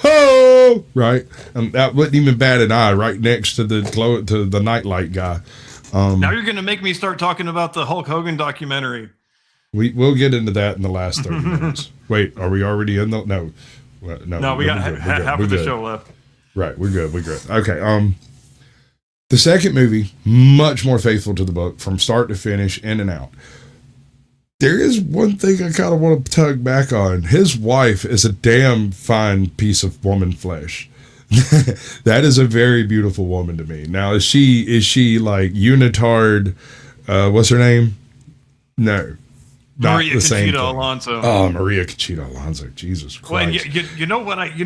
C: Oh, right. That wouldn't even bat an eye right next to the nightlight guy.
A: Now you're going to make me start talking about the Hulk Hogan documentary.
C: We'll get into that in the last 30 minutes. Wait, are we already in the? No.
A: No, we got half of the show left.
C: Right, we're good. Okay. The second movie, much more faithful to the book from start to finish, in and out. There is one thing I kind of want to tug back on. His wife is a damn fine piece of woman flesh. That is a very beautiful woman to me. Now, is she like unitard? What's her name? No, not
A: Maria
C: the same
A: Conchita
C: thing.
A: Alonso.
C: Oh, Maria Conchita Alonso. Jesus Christ.
A: Well, and you know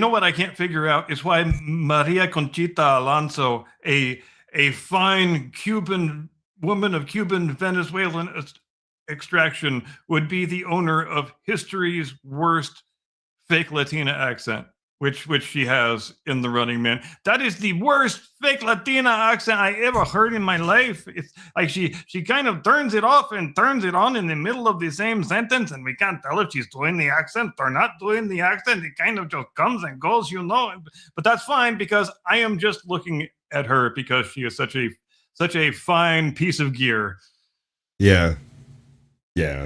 A: what I can't figure out is why Maria Conchita Alonso, a fine Cuban woman of Cuban Venezuelan extraction, would be the owner of history's worst fake Latina accent, which she has in The Running Man. That is the worst fake Latina accent I ever heard in my life. It's like she kind of turns it off and turns it on in the middle of the same sentence, and we can't tell if she's doing the accent or not doing the accent. It kind of just comes and goes, But that's fine, because I am just looking at her because she is such a fine piece of gear.
C: Yeah,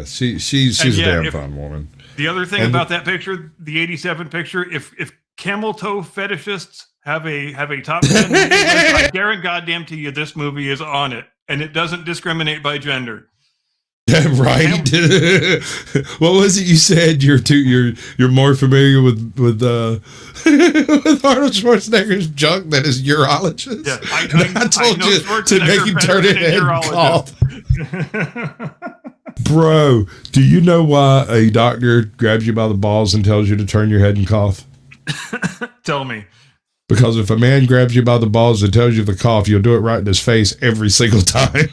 C: she's a damn fine woman.
A: The other thing about that picture, the 87 picture, if camel toe fetishists have a top 10 movie list, I guarantee goddamn to you this movie is on it, and it doesn't discriminate by gender.
C: Right. What was it you said? You're more familiar with with Arnold Schwarzenegger's junk than his urologist.
A: Yeah,
C: I told you to make him turn it and cough. Bro, do you know why a doctor grabs you by the balls and tells you to turn your head and cough?
A: Tell me.
C: Because if a man grabs you by the balls and tells you to cough, you'll do it right in his face every single time.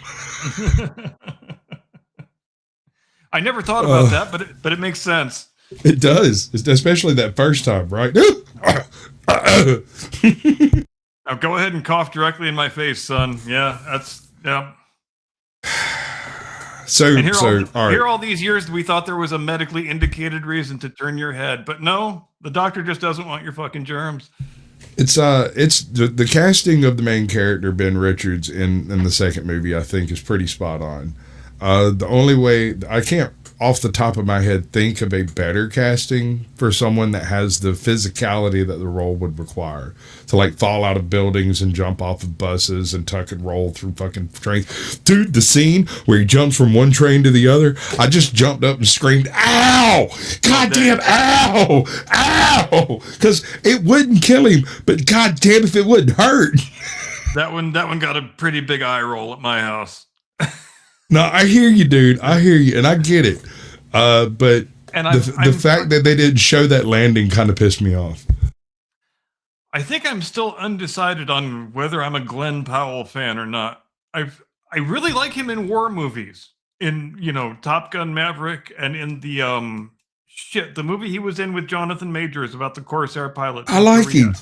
A: I never thought about that, but it makes sense.
C: It does, especially that first time, right?
A: Now go ahead and cough directly in my face, son. Yeah, that's yeah.
C: So,
A: And here,
C: all right.
A: here all these years we thought there was a medically indicated reason to turn your head, but no, the doctor just doesn't want your fucking germs.
C: It's the casting of the main character Ben Richards in the second movie, I think, is pretty spot on. The only way I can't off the top of my head think of a better casting for someone that has the physicality that the role would require to like fall out of buildings and jump off of buses and tuck and roll through fucking trains. Dude, the scene where he jumps from one train to the other, I just jumped up and screamed, "Ow! Goddamn, ow! Ow!" Because it wouldn't kill him, but goddamn if it wouldn't hurt.
A: That one got a pretty big eye roll at my house.
C: No, I hear you, dude. I hear you, and I get it. But
A: And
C: the fact that they didn't show that landing kind of pissed me off.
A: I think I'm still undecided on whether I'm a Glenn Powell fan or not. I really like him in war movies, in Top Gun Maverick, and in the the movie he was in with Jonathan Majors about the Corsair pilot.
C: I like him.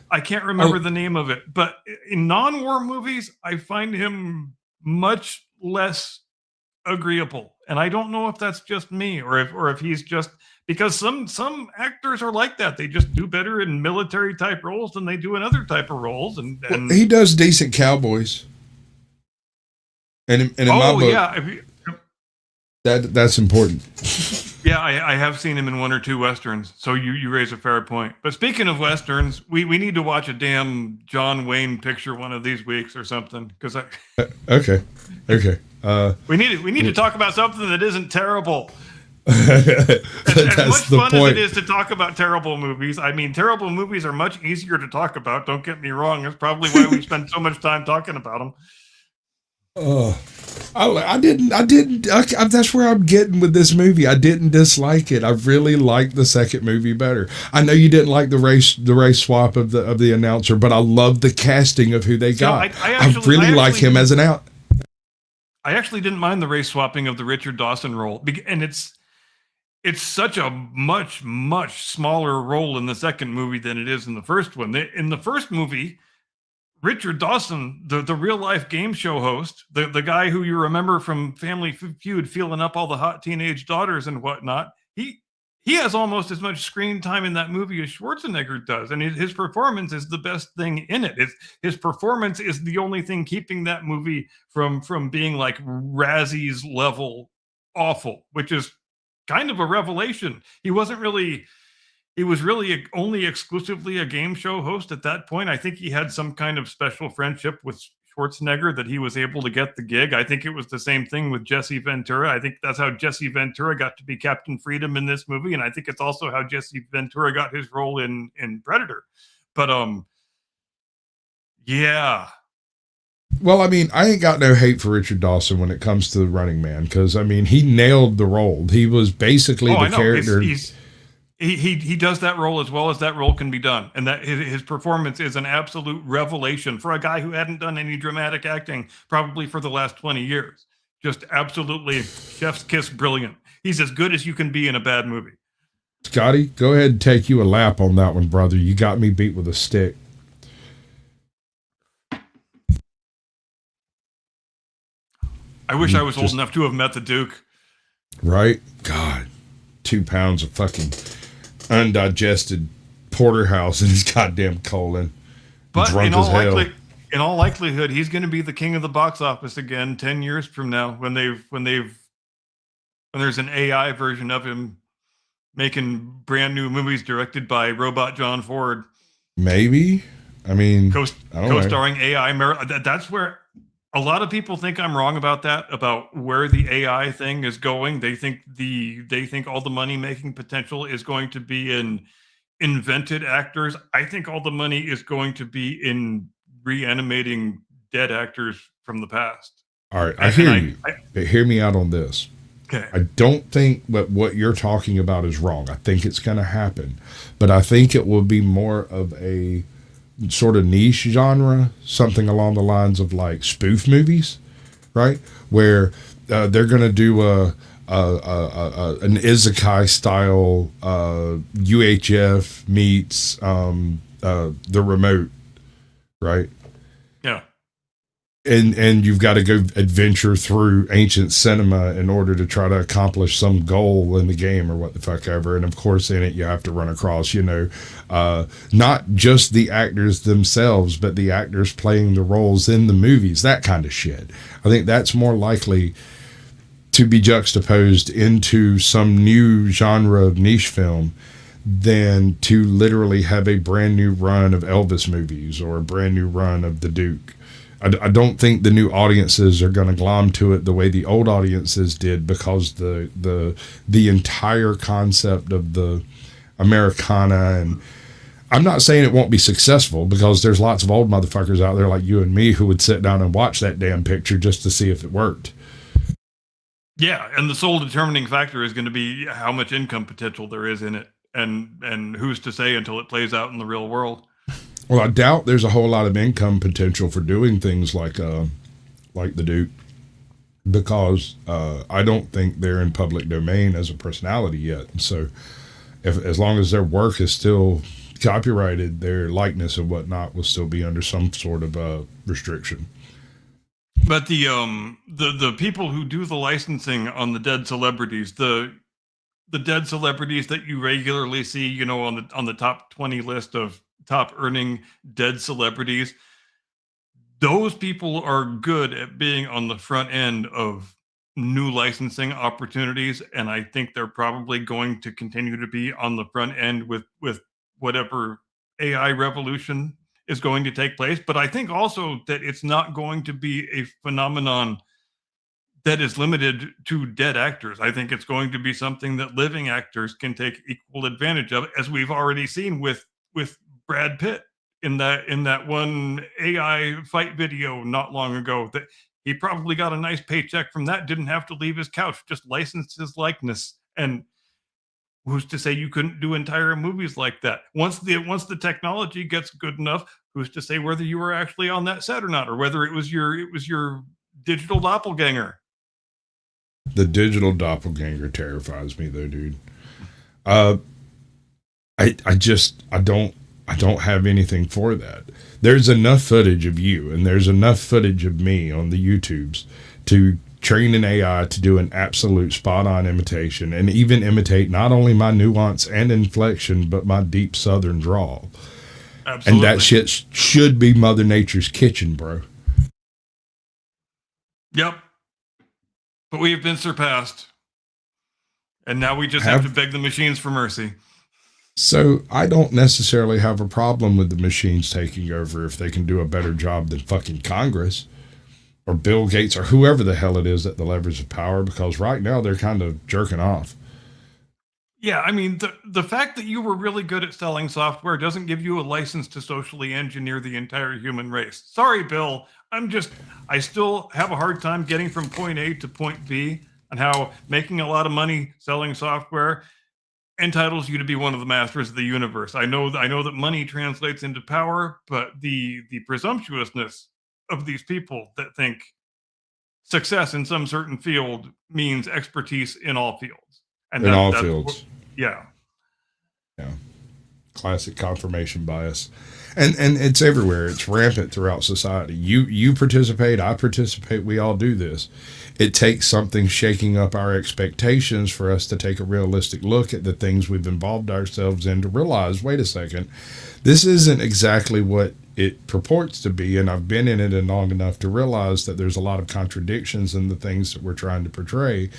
A: I can't remember the name of it, but in non-war movies, I find him much less agreeable, and I don't know if that's just me or if he's just because some actors are like that. They just do better in military type roles than they do in other type of roles. And
C: well, he does decent cowboys, and in my book,
A: yeah,
C: that's important.
A: Yeah, I have seen him in one or two westerns. So you raise a fair point. But speaking of westerns, we need to watch a damn John Wayne picture one of these weeks or something. Because
C: okay.
A: We need to talk about something that isn't terrible.
C: That's
A: as much
C: the
A: fun
C: point.
A: as it is to talk about terrible movies, I mean, terrible movies are much easier to talk about. Don't get me wrong. That's probably why we spend so much time talking about them.
C: I didn't. That's where I'm getting with this movie. I didn't dislike it. I really liked the second movie better. I know you didn't like the race swap of the announcer, but I love the casting of who they got. I really like him as an out.
A: I actually didn't mind the race swapping of the Richard Dawson role, and it's such a much smaller role in the second movie than it is in the first one. In the first movie, Richard Dawson, the real life game show host, the guy who you remember from Family Feud, feeling up all the hot teenage daughters and whatnot, he has almost as much screen time in that movie as Schwarzenegger does, and his performance is the best thing in it. His performance is the only thing keeping that movie from being like Razzie's level awful, which is kind of a revelation. He was really only exclusively a game show host at that point. I think he had some kind of special friendship with Schwarzenegger that he was able to get the gig. I think it was the same thing with Jesse Ventura. I think that's how Jesse Ventura got to be Captain Freedom in this movie, and I think it's also how Jesse Ventura got his role in Predator. But yeah.
C: Well, I mean, I ain't got no hate for Richard Dawson when it comes to the Running Man, because I mean, he nailed the role. He was basically the character.
A: He does that role as well as that role can be done, and that his performance is an absolute revelation for a guy who hadn't done any dramatic acting probably for the last 20 years. Just absolutely chef's kiss brilliant. He's as good as you can be in a bad movie.
C: Scotty, go ahead and take you a lap on that one, brother. You got me beat with a stick.
A: I wish I was old enough to have met the Duke.
C: Right? God, 2 pounds of fucking undigested porterhouse in his goddamn colon.
A: But
C: drunk as hell.
A: In all likelihood, he's going to be the king of the box office again 10 years from now when there's an AI version of him making brand new movies directed by Robot John Ford.
C: Maybe. I mean,
A: co-starring AI. That's where a lot of people think I'm wrong about that, about where the AI thing is going. They think all the money making potential is going to be in invented actors. I think all the money is going to be in reanimating dead actors from the past.
C: All right, I hear you. But hear me out on this.
A: Okay.
C: I don't think that what you're talking about is wrong. I think it's going to happen, but I think it will be more of a sort of niche genre, something along the lines of like spoof movies, right? Where they're going to do an isekai style UHF meets The Remote right?
A: Yeah.
C: And you've got to go adventure through ancient cinema in order to try to accomplish some goal in the game or what the fuck ever. And of course, in it, you have to run across, not just the actors themselves, but the actors playing the roles in the movies, that kind of shit. I think that's more likely to be juxtaposed into some new genre of niche film than to literally have a brand new run of Elvis movies or a brand new run of The Duke. I don't think the new audiences are going to glom to it the way the old audiences did, because the entire concept of the Americana, and I'm not saying it won't be successful, because there's lots of old motherfuckers out there like you and me who would sit down and watch that damn picture just to see if it worked.
A: Yeah, and the sole determining factor is going to be how much income potential there is in it, and who's to say until it plays out in the real world.
C: Well, I doubt there's a whole lot of income potential for doing things like The Duke, because I don't think they're in public domain as a personality yet. And so, as long as their work is still copyrighted, their likeness and whatnot will still be under some sort of restriction.
A: But the people who do the licensing on the dead celebrities, the dead celebrities that you regularly see, on the top 20 list of top earning dead celebrities, those people are good at being on the front end of new licensing opportunities, and I think they're probably going to continue to be on the front end with whatever AI revolution is going to take place. But I think also that it's not going to be a phenomenon that is limited to dead actors. I think it's going to be something that living actors can take equal advantage of, as we've already seen with Brad Pitt in that one AI fight video not long ago. That he probably got a nice paycheck from that, didn't have to leave his couch, just licensed his likeness. And who's to say you couldn't do entire movies like that? Once the technology gets good enough, who's to say whether you were actually on that set or not, or whether it was your digital doppelganger?
C: The digital doppelganger terrifies me, though, dude. I don't have anything for that. There's enough footage of you and there's enough footage of me on the YouTubes to train an AI to do an absolute spot-on imitation, and even imitate not only my nuance and inflection, but my deep Southern drawl. Absolutely. And that shit should be Mother Nature's kitchen, bro.
A: Yep. But we have been surpassed. And now we just have to beg the machines for mercy.
C: So I don't necessarily have a problem with the machines taking over if they can do a better job than fucking Congress or Bill Gates or whoever the hell it is at the levers of power, because right now they're kind of jerking off.
A: Yeah, I mean, the fact that you were really good at selling software doesn't give you a license to socially engineer the entire human race. Sorry, Bill. I still have a hard time getting from point A to point B, and how making a lot of money selling software entitles you to be one of the masters of the universe. I know that money translates into power, but the presumptuousness of these people that think success in some certain field means expertise in all fields. And
C: in all fields.
A: Yeah.
C: Classic confirmation bias. And it's everywhere. It's rampant throughout society. You participate, I participate, we all do this. It takes something shaking up our expectations for us to take a realistic look at the things we've involved ourselves in, to realize, wait a second, this isn't exactly what it purports to be, and I've been in it long enough to realize that there's a lot of contradictions in the things that we're trying to portray,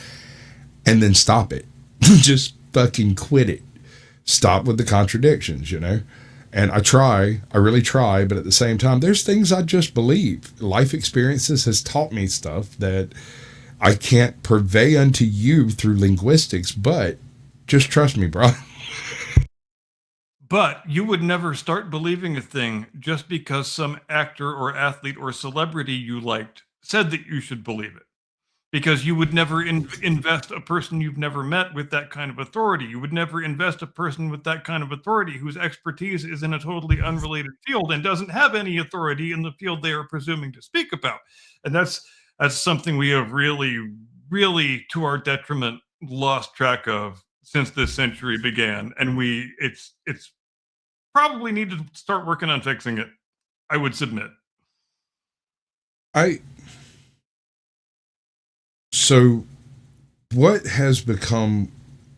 C: and then stop it. Just fucking quit it. Stop with the contradictions, And I really try, but at the same time, there's things I just believe. Life experiences has taught me stuff that I can't purvey unto you through linguistics, but just trust me, bro.
A: But you would never start believing a thing just because some actor or athlete or celebrity you liked said that you should believe it. Because you would never invest a person you've never met with that kind of authority. You would never invest a person with that kind of authority whose expertise is in a totally unrelated field and doesn't have any authority in the field they are presuming to speak about. And that's something we have really, really, to our detriment, lost track of since this century began. And it's probably need to start working on fixing it. I would submit.
C: So what has become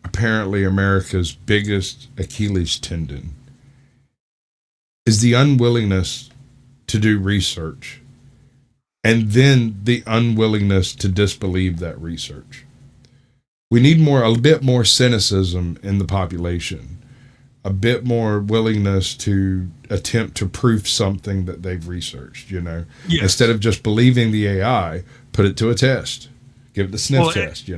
C: apparently America's biggest Achilles tendon is the unwillingness to do research, and then the unwillingness to disbelieve that research. We need a bit more cynicism in the population, a bit more willingness to attempt to prove something that they've researched,
A: Yes.
C: Instead of just believing the AI, put it to a test, give it the sniff test,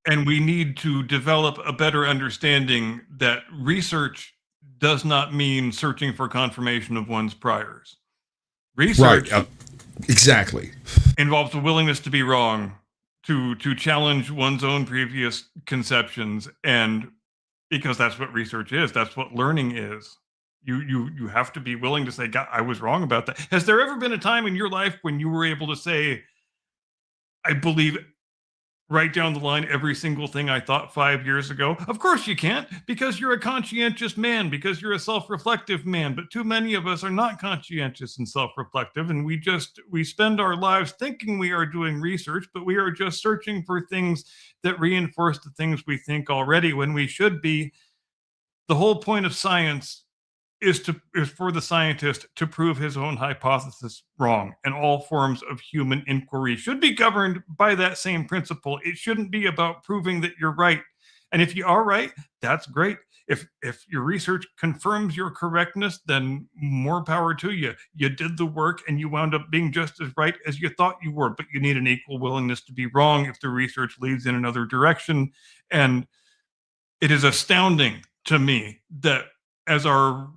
A: And we need to develop a better understanding that research does not mean searching for confirmation of one's priors. Research
C: exactly
A: involves a willingness to be wrong, to challenge one's own previous conceptions, and because that's what research is, that's what learning is. You have to be willing to say, God, I was wrong about that. Has there ever been a time in your life when you were able to say, I believe right down the line every single thing I thought 5 years ago? Of course you can't, because you're a conscientious man, because you're a self-reflective man. But too many of us are not conscientious and self-reflective, and we spend our lives thinking we are doing research, but we are just searching for things that reinforce the things we think already, when we should be. The whole point of science is for the scientist to prove his own hypothesis wrong, and all forms of human inquiry should be governed by that same principle. It shouldn't be about proving that you're right. And if you are right, that's great. If your research confirms your correctness, then more power to you. You did the work and you wound up being just as right as you thought you were, but you need an equal willingness to be wrong if the research leads in another direction. And it is astounding to me that as our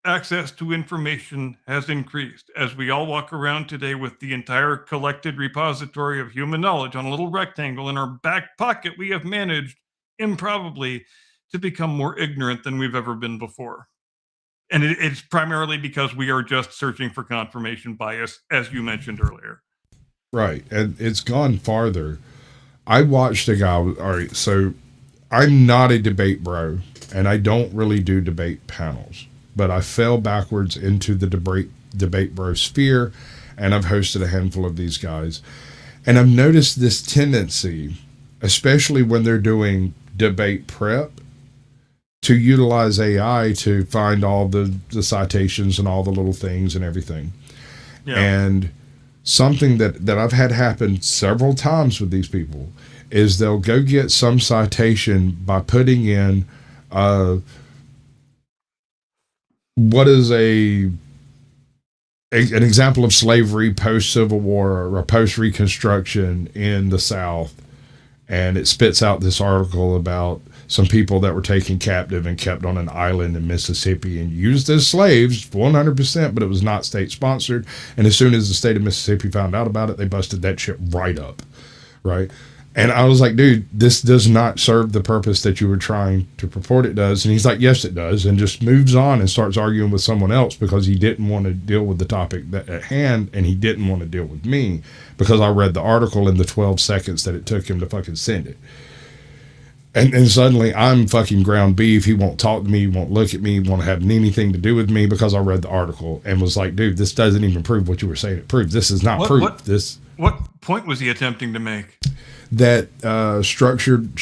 A: access to information has increased, as we all walk around today with the entire collected repository of human knowledge on a little rectangle in our back pocket, we have managed improbably to become more ignorant than we've ever been before. And it's primarily because we are just searching for confirmation bias, as you mentioned earlier.
C: Right. And it's gone farther. I watched a guy. All right. So I'm not a debate bro, and I don't really do debate panels, but I fell backwards into the debate bro sphere, and I've hosted a handful of these guys. And I've noticed this tendency, especially when they're doing debate prep, to utilize AI to find all the citations and all the little things and everything. Yeah. And something that I've had happen several times with these people is they'll go get some citation by putting in what is an example of slavery post-Civil War or post-Reconstruction in the South, and it spits out this article about some people that were taken captive and kept on an island in Mississippi and used as slaves 100%, but it was not state-sponsored. And as soon as the state of Mississippi found out about it, they busted that shit right up, right? And I was like, dude, this does not serve the purpose that you were trying to purport it does. And he's like, yes, it does. And just moves on and starts arguing with someone else because he didn't want to deal with the topic at hand. And he didn't want to deal with me because I read the article in the 12 seconds that it took him to fucking send it. And suddenly I'm fucking ground beef. He won't talk to me. He won't look at me. He won't have anything to do with me because I read the article and was like, dude, this doesn't even prove what you were saying it proved. This is not proof.
A: What point was he attempting to make?
C: That structured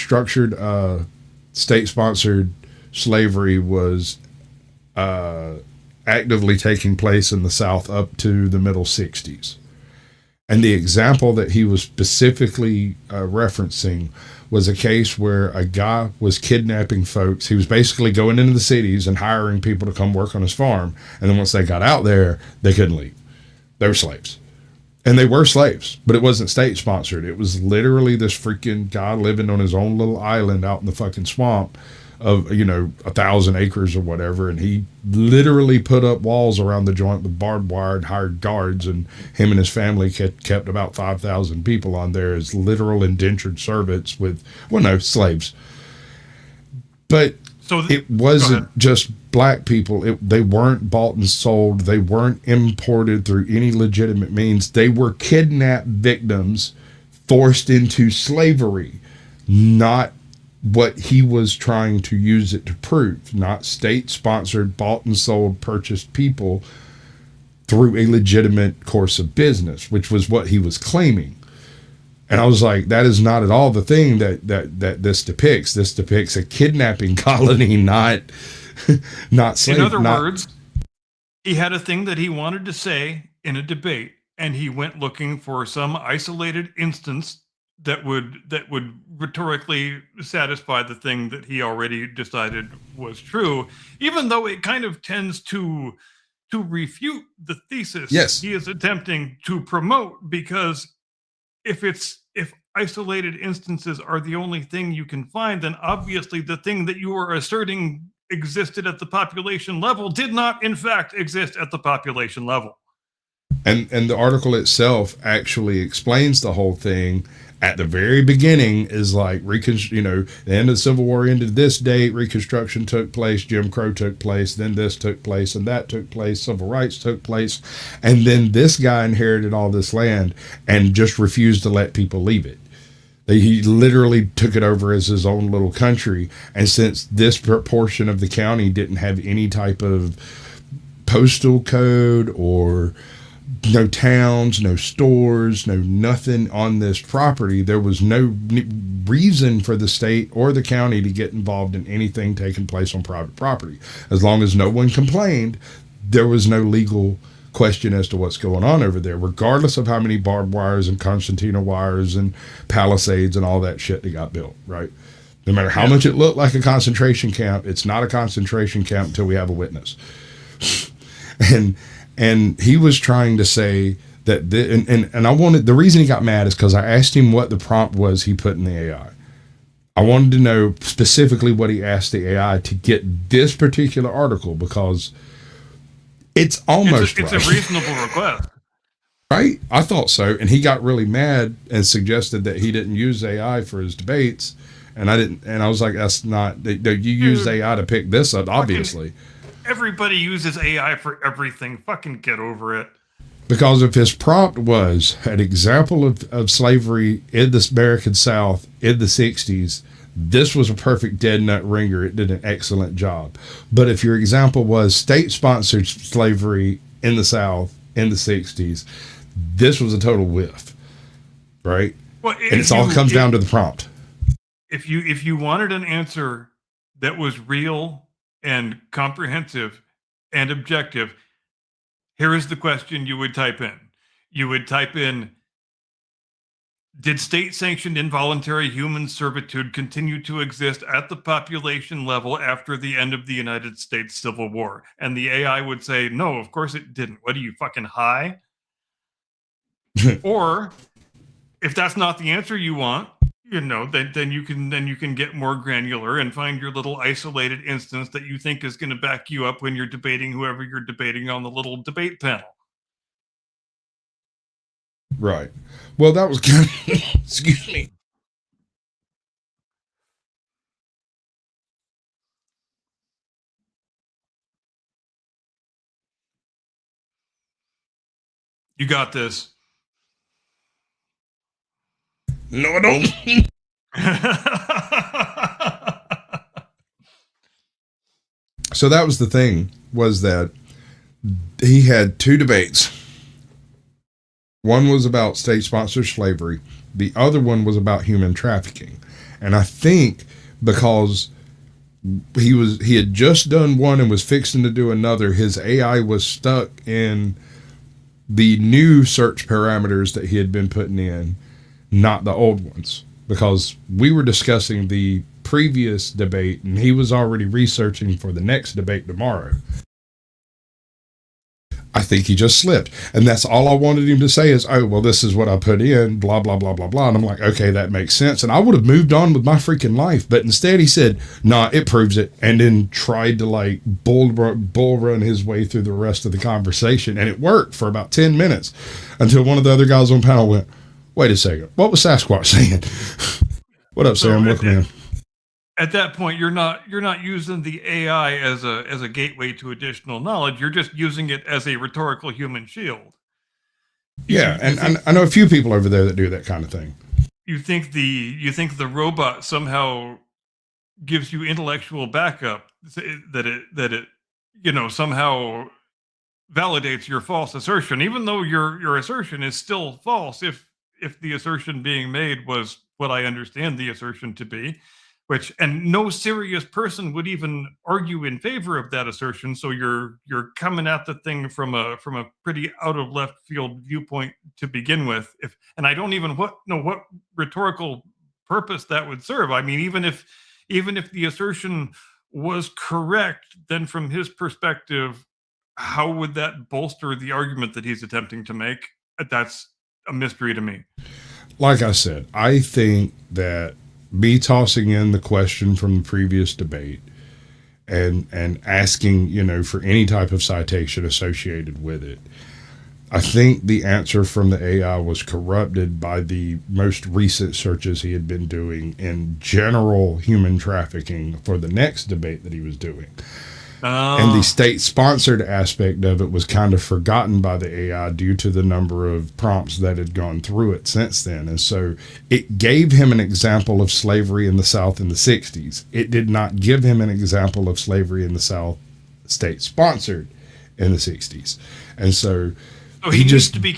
C: state-sponsored slavery was actively taking place in the South up to the middle 60s. And the example that he was specifically referencing was a case where a guy was kidnapping folks. He was basically going into the cities and hiring people to come work on his farm. And then once they got out there, they couldn't leave. They were slaves. And they were slaves, but it wasn't state-sponsored. It was literally this freaking guy living on his own little island out in the fucking swamp of, 1,000 acres or whatever. And he literally put up walls around the joint with barbed wire and hired guards. And him and his family kept about 5,000 people on there as literal indentured servants slaves. But it wasn't just black people. They weren't bought and sold. They weren't imported through any legitimate means. They were kidnapped victims forced into slavery, not what he was trying to use it to prove, not state-sponsored, bought and sold, purchased people. through a legitimate course of business, which was what he was claiming. And I was like, that is not at all the thing that this depicts. This depicts a kidnapping colony, not slave.
A: In other words, he had a thing that he wanted to say in a debate, and he went looking for some isolated instance that would rhetorically satisfy the thing that he already decided was true, even though it kind of tends to refute the thesis he is attempting to promote, because if isolated instances are the only thing you can find, then obviously the thing that you are asserting existed at the population level did not in fact exist at the population level.
C: And the article itself actually explains the whole thing. At the very beginning is like, the end of the Civil War ended this date, Reconstruction took place, Jim Crow took place, then this took place, and that took place, civil rights took place, and then this guy inherited all this land and just refused to let people leave it. He literally took it over as his own little country, and since this portion of the county didn't have any type of postal code or no towns, no stores, no nothing on this property, there was no reason for the state or the county to get involved in anything taking place on private property. As long as no one complained, there was no legal question as to what's going on over there, regardless of how many barbed wires and concertina wires and palisades and all that shit that got built, right? No matter how much it looked like a concentration camp, it's not a concentration camp until we have a witness. And he was trying to say that, and I wanted, the reason he got mad is because I asked him what the prompt was he put in the AI. I wanted to know specifically what he asked the AI to get this particular article, because it's almost
A: it's a reasonable request.
C: Right? I thought so. And he got really mad and suggested that he didn't use AI for his debates. And I didn't, and I was like, that's not, you used AI to pick this up, obviously.
A: Everybody uses AI for everything. Fucking get over it.
C: Because if his prompt was an example of slavery in the American South in the 60s, this was a perfect dead nut ringer. It did an excellent job. But if your example was state-sponsored slavery in the South in the 60s, this was a total whiff, right?
A: Well,
C: and it all comes down to the prompt.
A: If you wanted an answer that was real and comprehensive and objective, here is the question you would type in. You would type in, did state-sanctioned involuntary human servitude continue to exist at the population level after the end of the United States Civil War? And the AI would say, no, of course it didn't. What are you, fucking high? Or if that's not the answer you want, then you can get more granular and find your little isolated instance that you think is going to back you up when you're debating whoever you're debating on the little debate panel.
C: Right. Well, that was kind of, excuse me.
A: You got this.
C: No, I don't. So that was the thing, was that he had two debates. One was about state-sponsored slavery. The other one was about human trafficking. And I think because he had just done one and was fixing to do another, his AI was stuck in the new search parameters that he had been putting in, not the old ones, because we were discussing the previous debate and he was already researching for the next debate tomorrow. I think he just slipped. And that's all I wanted him to say is, oh, well, this is what I put in, blah, blah, blah, blah, blah. And I'm like, okay, that makes sense. And I would have moved on with my freaking life. But instead he said, nah, it proves it. And then tried to like bull run his way through the rest of the conversation. And it worked for about 10 minutes until one of the other guys on the panel went, wait a second, what was Sasquatch saying? What up, Sam? Welcome in.
A: At that point, you're not using the AI as a gateway to additional knowledge. You're just using it as a rhetorical human shield.
C: Yeah, and I know a few people over there that do that kind of thing.
A: You think the robot somehow gives you intellectual backup, that it somehow validates your false assertion, even though your assertion is still false. If the assertion being made was what I understand the assertion to be, which, and no serious person would even argue in favor of that assertion. So you're coming at the thing from a pretty out of left field viewpoint to begin with. And I don't even know what rhetorical purpose that would serve. I mean, even if the assertion was correct, then from his perspective, how would that bolster the argument that he's attempting to make? That's a mystery to me.
C: Like I said, I think that me tossing in the question from the previous debate and asking, for any type of citation associated with it, I think the answer from the AI was corrupted by the most recent searches he had been doing in general human trafficking for the next debate that he was doing. And the state-sponsored aspect of it was kind of forgotten by the AI due to the number of prompts that had gone through it since then. And so it gave him an example of slavery in the South in the 60s. It did not give him an example of slavery in the South state-sponsored in the 60s. And so
A: he needs to be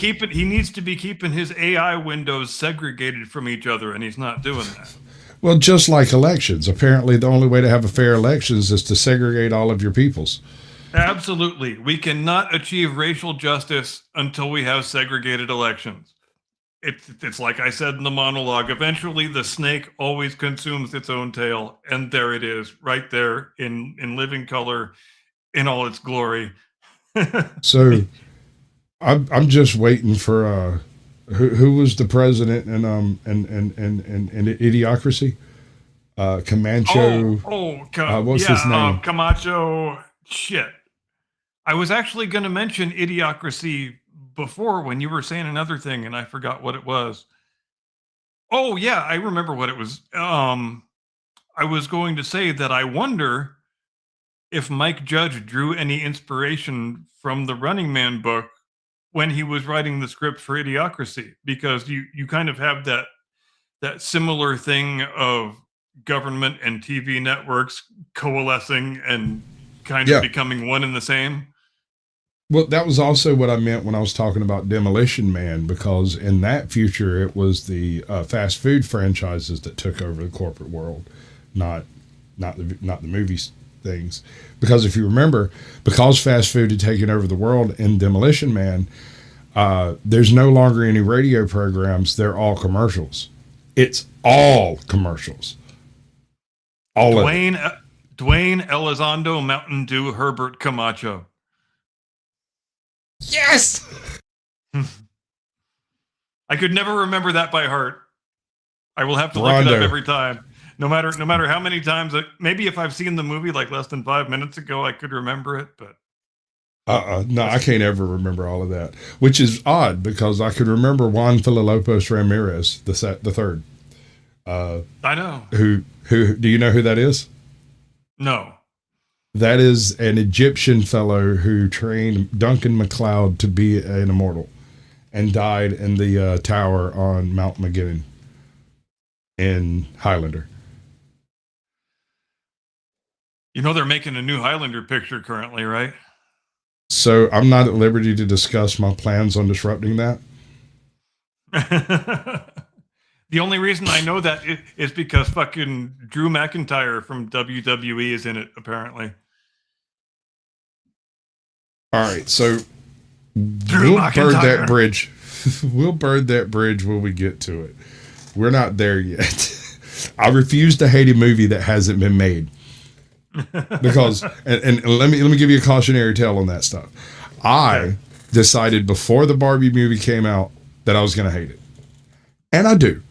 A: keeping his AI windows segregated from each other, and he's not doing that.
C: Well, just like elections, apparently the only way to have a fair elections is to segregate all of your peoples.
A: Absolutely. We cannot achieve racial justice until we have segregated elections. It's like I said in the monologue, eventually the snake always consumes its own tail, and there it is, right there in living color, in all its glory.
C: So I'm just waiting for who was the president in Idiocracy? Camacho. What's his name?
A: Camacho. Shit. I was actually going to mention Idiocracy before when you were saying another thing, and I forgot what it was. Oh yeah, I remember what it was. I was going to say that I wonder if Mike Judge drew any inspiration from the Running Man book when he was writing the script for Idiocracy, because you kind of have that similar thing of government and TV networks coalescing and kind of becoming one and the same.
C: Well, that was also what I meant when I was talking about Demolition Man, because in that future, it was the fast food franchises that took over the corporate world, not the movies things. Because if you remember, because fast food had taken over the world in Demolition Man, there's no longer any radio programs. They're all commercials. It's all commercials. All
A: Dwayne Elizondo, Mountain Dew, Herbert Camacho.
C: Yes.
A: I could never remember that by heart. I will have to look it up every time. No matter how many times, maybe if I've seen the movie like less than 5 minutes ago, I could remember it, but.
C: No, I can't ever remember all of that, which is odd because I could remember Juan Filipos Ramirez, the third.
A: I know.
C: Who do you know who that is?
A: No.
C: That is an Egyptian fellow who trained Duncan MacLeod to be an immortal and died in the tower on Mount McGinnon in Highlander.
A: You know they're making a new Highlander picture currently, right?
C: So I'm not at liberty to discuss my plans on disrupting that.
A: The only reason I know that is because fucking Drew McIntyre from WWE is in it, apparently.
C: All right, so we'll burn that bridge. We'll burn that bridge when we get to it. We're not there yet. I refuse to hate a movie that hasn't been made. Because and let me give you a cautionary tale on that stuff. I decided before the Barbie movie came out that I was going to hate it. And I do.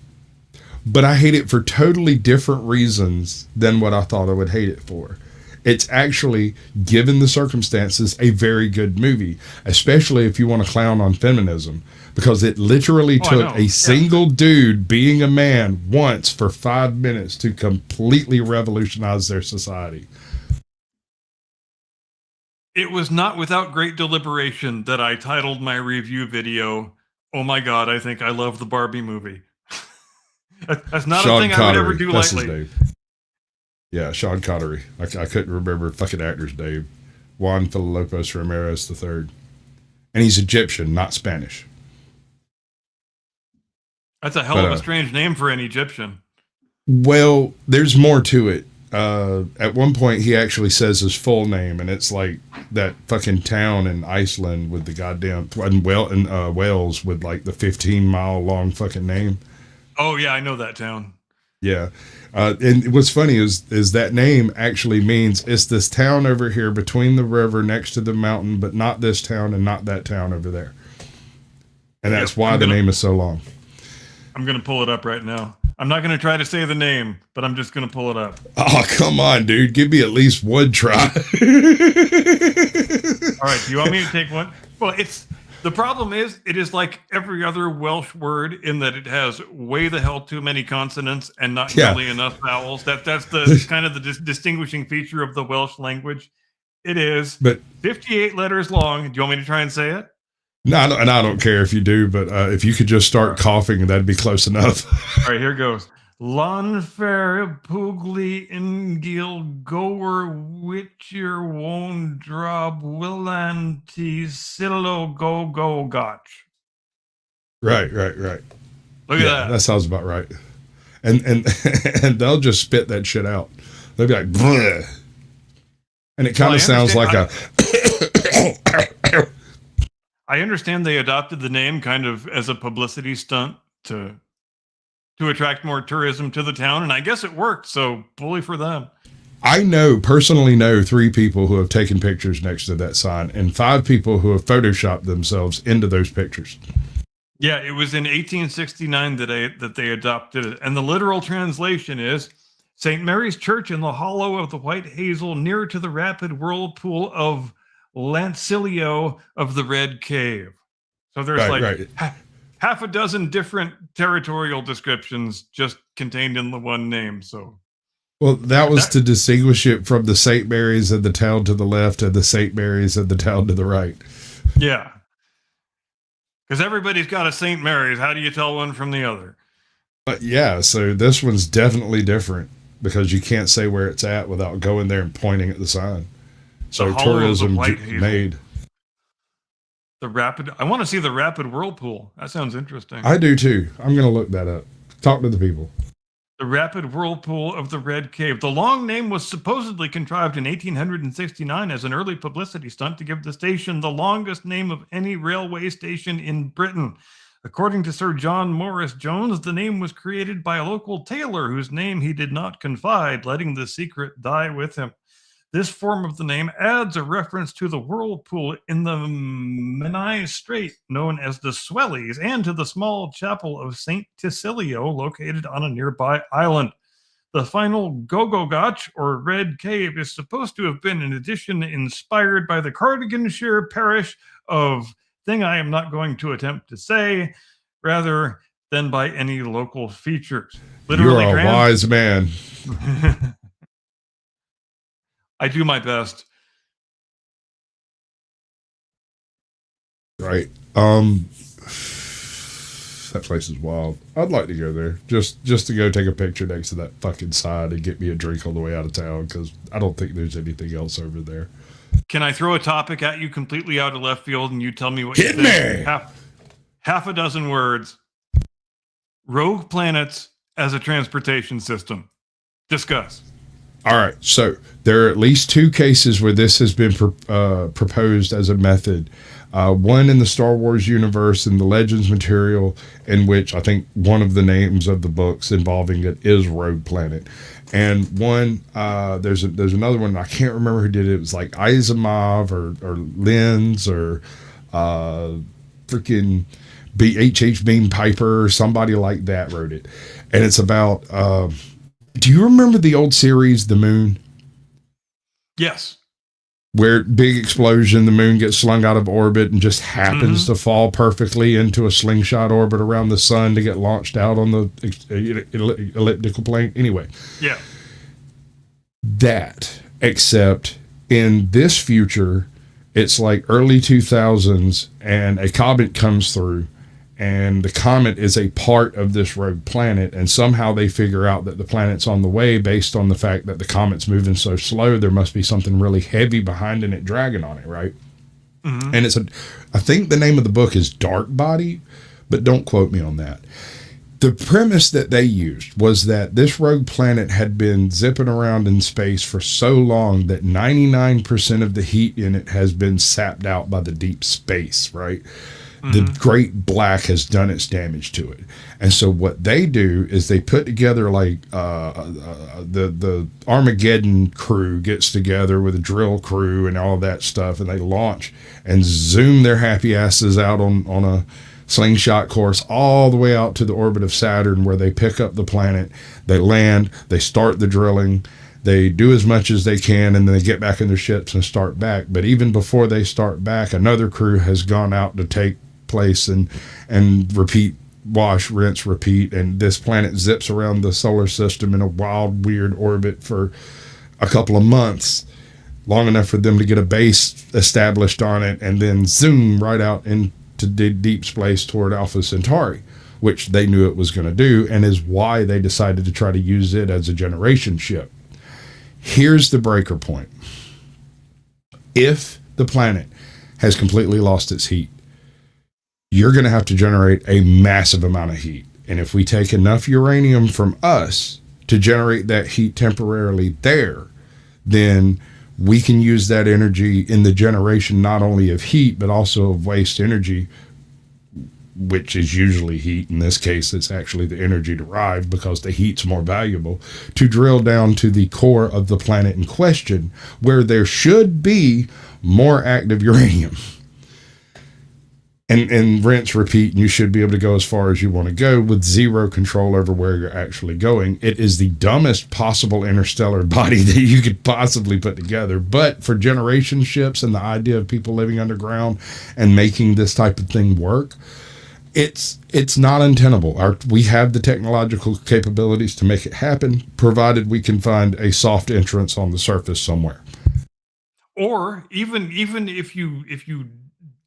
C: But I hate it for totally different reasons than what I thought I would hate it for. It's actually, given the circumstances, a very good movie, especially if you want to clown on feminism, because it literally took a single dude being a man once for 5 minutes to completely revolutionize their society.
A: It was not without great deliberation that I titled my review video, "Oh my God, I think I love the Barbie movie." That's not
C: Sean
A: a thing
C: Connery.
A: I would ever do
C: That's
A: lightly.
C: his name. Yeah, Sean Connery. I couldn't remember fucking actor's name. Juan Filipos Ramirez III. and he's Egyptian, not Spanish.
A: That's a hell of a strange name for an Egyptian.
C: Well, there's more to it. At one point, he actually says his full name, and it's like that fucking town in Iceland with the goddamn Wales with like the 15-mile long fucking name.
A: Oh yeah, I know that town.
C: Yeah, and what's funny is that name actually means it's this town over here between the river next to the mountain, but not this town and not that town over there. And that's why the name is so long.
A: I'm gonna pull it up right now. I'm not going to try to say the name, but I'm just going to pull it up.
C: Oh, come on, dude. Give me at least one try.
A: All right. Do you want me to take one? Well, the problem is it is like every other Welsh word in that it has way the hell too many consonants and not nearly enough vowels. That's the kind of the distinguishing feature of the Welsh language. It is 58 letters long. Do you want me to try and say it?
C: No, and I don't care if you do, but if you could just start coughing, that'd be close enough.
A: All right, here goes. Lanfer pugli ingil goer witcher won drab willanti silo go gotch.
C: Right.
A: Look at that.
C: That sounds about right. And and they'll just spit that shit out. They'll be like, bleh. And it kind of sounds like
A: I understand they adopted the name kind of as a publicity stunt to attract more tourism to the town, and I guess it worked, so bully for them.
C: I personally know 3 people who have taken pictures next to that sign and 5 people who have photoshopped themselves into those pictures.
A: Yeah, it was in 1869 that they adopted it, and the literal translation is St. Mary's Church in the hollow of the White Hazel near to the rapid whirlpool of Lancilio of the Red Cave. So there's half a dozen different territorial descriptions just contained in the one name. So, well,
C: that was to distinguish it from the St. Mary's of the town to the left and the St. Mary's of the town to the right.
A: Yeah. Because everybody's got a St. Mary's. How do you tell one from the other?
C: But yeah, so this one's definitely different because you can't say where it's at without going there and pointing at the sign. So tourism made.
A: I want to see the rapid whirlpool. That sounds interesting.
C: I do too. I'm going to look that up. Talk to the people.
A: The rapid whirlpool of the Red Cave. The long name was supposedly contrived in 1869 as an early publicity stunt to give the station the longest name of any railway station in Britain. According to Sir John Morris Jones, the name was created by a local tailor whose name he did not confide, letting the secret die with him. This form of the name adds a reference to the whirlpool in the Menai Strait, known as the Swellies, and to the small chapel of St. Tisilio, located on a nearby island. The final Gogogotch, or Red Cave, is supposed to have been an addition inspired by the Cardiganshire parish of thing I am not going to attempt to say, rather than by any local features.
C: Literally, you're a wise man.
A: I do my best.
C: Right. That place is wild. I'd like to go there just to go take a picture next to that fucking sign and get me a drink on the way out of town because I don't think there's anything else over there.
A: Can I throw a topic at you completely out of left field and you tell me what you think?
C: Hit me!
A: Half a dozen words. Rogue planets as a transportation system. Discuss.
C: All right, so there are at least 2 cases where this has been proposed as a method. One in the Star Wars universe in the Legends material, in which I think one of the names of the books involving it is Rogue Planet. And one, there's another one, I can't remember who did it. It was like Asimov or Lenz or freaking H.H. Beam Piper or somebody like that wrote it. And it's about... do you remember the old series, The Moon?
A: Yes.
C: Where big explosion, the moon gets slung out of orbit and just happens to fall perfectly into a slingshot orbit around the sun to get launched out on the elliptical plane. Anyway.
A: Yeah.
C: That, except in this future, it's like early 2000s and a comet comes through. And the comet is a part of this rogue planet, and somehow they figure out that the planet's on the way based on the fact that the comet's moving so slow. There must be something really heavy behind it dragging on it, right?
A: Mhm.
C: And I think the name of the book is Dark Body, but don't quote me on that. The premise that they used was that this rogue planet had been zipping around in space for so long that 99% of the heat in it has been sapped out by the deep space, right? The great black has done its damage to it. And so what they do is they put together like the Armageddon crew gets together with a drill crew and all that stuff, and they launch and zoom their happy asses out on a slingshot course all the way out to the orbit of Saturn, where they pick up the planet, they land, they start the drilling, they do as much as they can, and then they get back in their ships and start back. But even before they start back, another crew has gone out to take place and repeat, wash, rinse, repeat, and this planet zips around the solar system in a wild, weird orbit for a couple of months, long enough for them to get a base established on it, and then zoom right out into deep space toward Alpha Centauri, which they knew it was going to do, and is why they decided to try to use it as a generation ship. Here's the breaker point. If the planet has completely lost its heat, you're going to have to generate a massive amount of heat. And if we take enough uranium from us to generate that heat temporarily there, then we can use that energy in the generation not only of heat, but also of waste energy, which is usually heat. In this case, it's actually the energy derived because the heat's more valuable, to drill down to the core of the planet in question, where there should be more active uranium. And rinse, repeat, and you should be able to go as far as you want to go with zero control over where you're actually going. It is the dumbest possible interstellar body that you could possibly put together. But for generation ships and the idea of people living underground and making this type of thing work, it's not untenable. We have the technological capabilities to make it happen, provided we can find a soft entrance on the surface somewhere.
A: Or even if you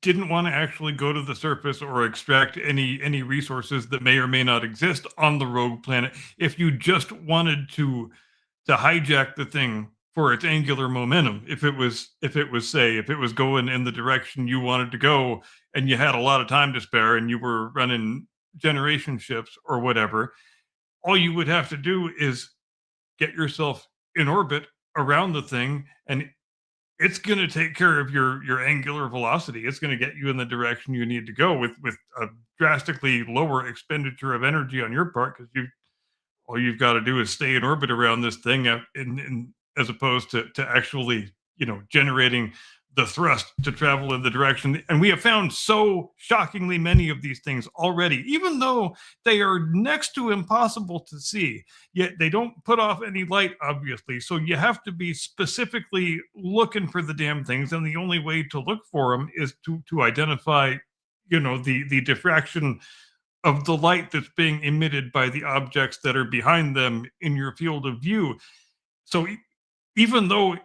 A: didn't want to actually go to the surface or extract any resources that may or may not exist on the rogue planet, if you just wanted to hijack the thing for its angular momentum, if it was going in the direction you wanted to go, and you had a lot of time to spare and you were running generation ships or whatever, all you would have to do is get yourself in orbit around the thing, and it's going to take care of your angular velocity. It's going to get you in the direction you need to go with a drastically lower expenditure of energy on your part, because all you've got to do is stay in orbit around this thing, as opposed to actually generating the thrust to travel in the direction. And we have found so shockingly many of these things already, even though they are next to impossible to see, yet they don't put off any light, obviously. So you have to be specifically looking for the damn things. And the only way to look for them is to identify, the diffraction of the light that's being emitted by the objects that are behind them in your field of view. So even though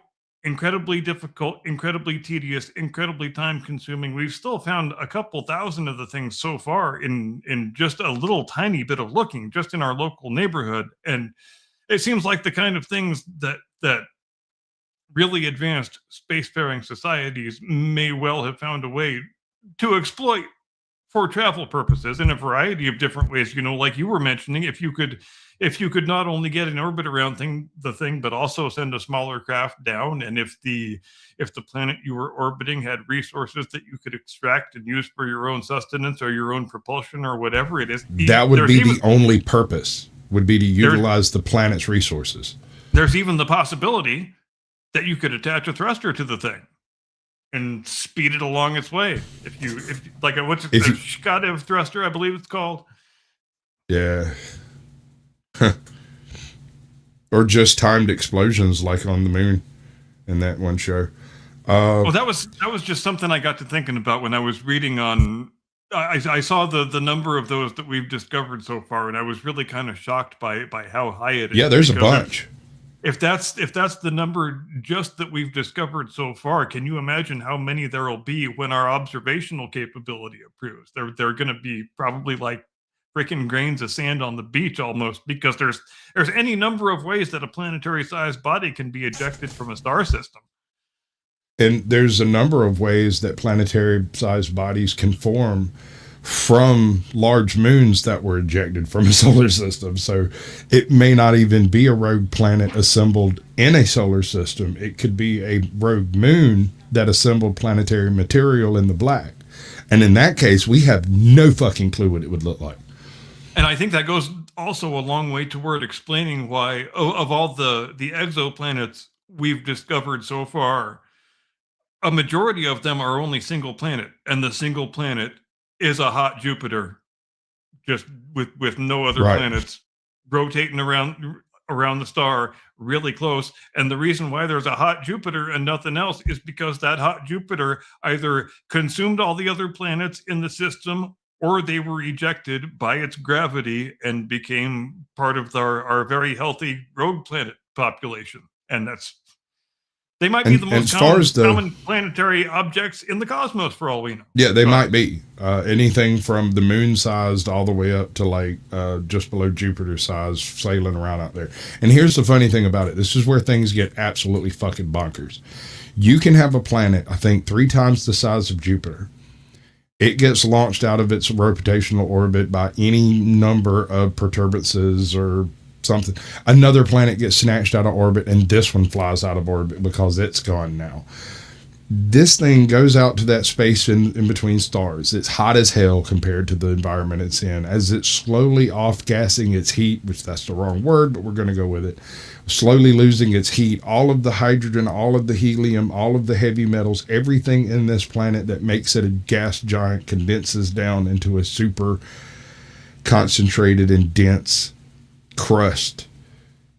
A: incredibly difficult, incredibly tedious, incredibly time consuming, we've still found a couple thousand of the things so far in just a little tiny bit of looking just in our local neighborhood. And it seems like the kind of things that really advanced spacefaring societies may well have found a way to exploit for travel purposes in a variety of different ways. Like you were mentioning, if you could not only get in orbit around the thing, but also send a smaller craft down, and if the planet you were orbiting had resources that you could extract and use for your own sustenance or your own propulsion or whatever it is,
C: that would be the only purpose, would be to utilize the planet's resources.
A: There's even the possibility that you could attach a thruster to the thing and speed it along its way. If like a Shkadev thruster, I believe it's called.
C: Yeah. Or just timed explosions like on the moon in that one show.
A: Well, that was just something I got to thinking about when I was reading on. I saw the number of those that we've discovered so far, and I was really kind of shocked by how high it is.
C: Yeah, there's a bunch.
A: If that's the number just that we've discovered so far, can you imagine how many there will be when our observational capability improves? They're going to be probably like freaking grains of sand on the beach almost, because there's any number of ways that a planetary-sized body can be ejected from a star system.
C: And there's a number of ways that planetary-sized bodies can form from large moons that were ejected from a solar system. So it may not even be a rogue planet assembled in a solar system. It could be a rogue moon that assembled planetary material in the black. And in that case, we have no fucking clue what it would look like.
A: And I think that goes also a long way toward explaining why, of all the exoplanets we've discovered so far, a majority of them are only single planet, and the single planet is a hot Jupiter, just with no other planets rotating around the star really close. And the reason why there's a hot Jupiter and nothing else is because that hot Jupiter either consumed all the other planets in the system, or they were ejected by its gravity and became part of our very healthy rogue planet population. And they might be the most common planetary objects in the cosmos, for all we know.
C: Yeah, they might be. Anything from the moon-sized all the way up to like just below Jupiter size, sailing around out there. And here's the funny thing about it. This is where things get absolutely fucking bonkers. You can have a planet, I think, 3 times the size of Jupiter. It gets launched out of its rotational orbit by any number of perturbances or something. Another planet gets snatched out of orbit, and this one flies out of orbit because it's gone now. This thing goes out to that space in between stars. It's hot as hell compared to the environment it's in. As it's slowly off-gassing its heat, which that's the wrong word, but we're going to go with it, slowly losing its heat, all of the hydrogen, all of the helium, all of the heavy metals, everything in this planet that makes it a gas giant condenses down into a super concentrated and dense crust.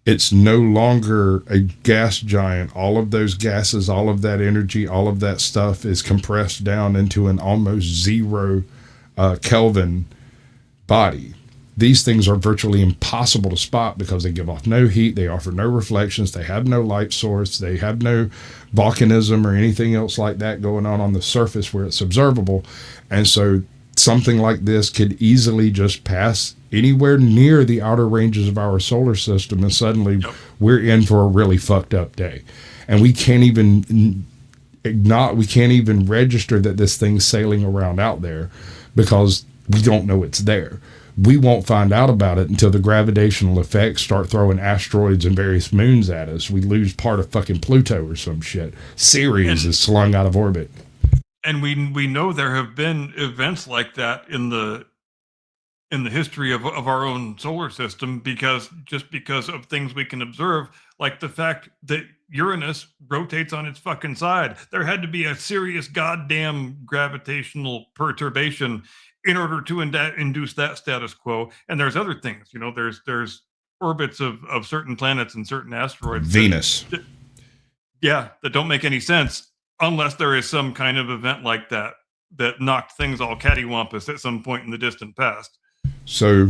C: It's no longer a gas giant. All of those gases, all of that energy, all of that stuff is compressed down into an almost 0 Kelvin body. These things are virtually impossible to spot because they give off no heat, they offer no reflections, they have no light source, they have no volcanism or anything else like that going on the surface where it's observable. And so something like this could easily just pass anywhere near the outer ranges of our solar system, and suddenly we're in for a really fucked up day. And we can't even register that this thing's sailing around out there because we don't know it's there. We won't find out about it until the gravitational effects start throwing asteroids and various moons at us. We lose part of fucking Pluto or some shit. Ceres is slung out of orbit.
A: And we know there have been events like that in the history of our own solar system, because of things we can observe, like the fact that Uranus rotates on its fucking side. There had to be a serious goddamn gravitational perturbation in order to induce that status quo. And there's other things, there's orbits of certain planets and certain asteroids.
C: Venus.
A: That don't make any sense unless there is some kind of event like that knocked things all cattywampus at some point in the distant past.
C: So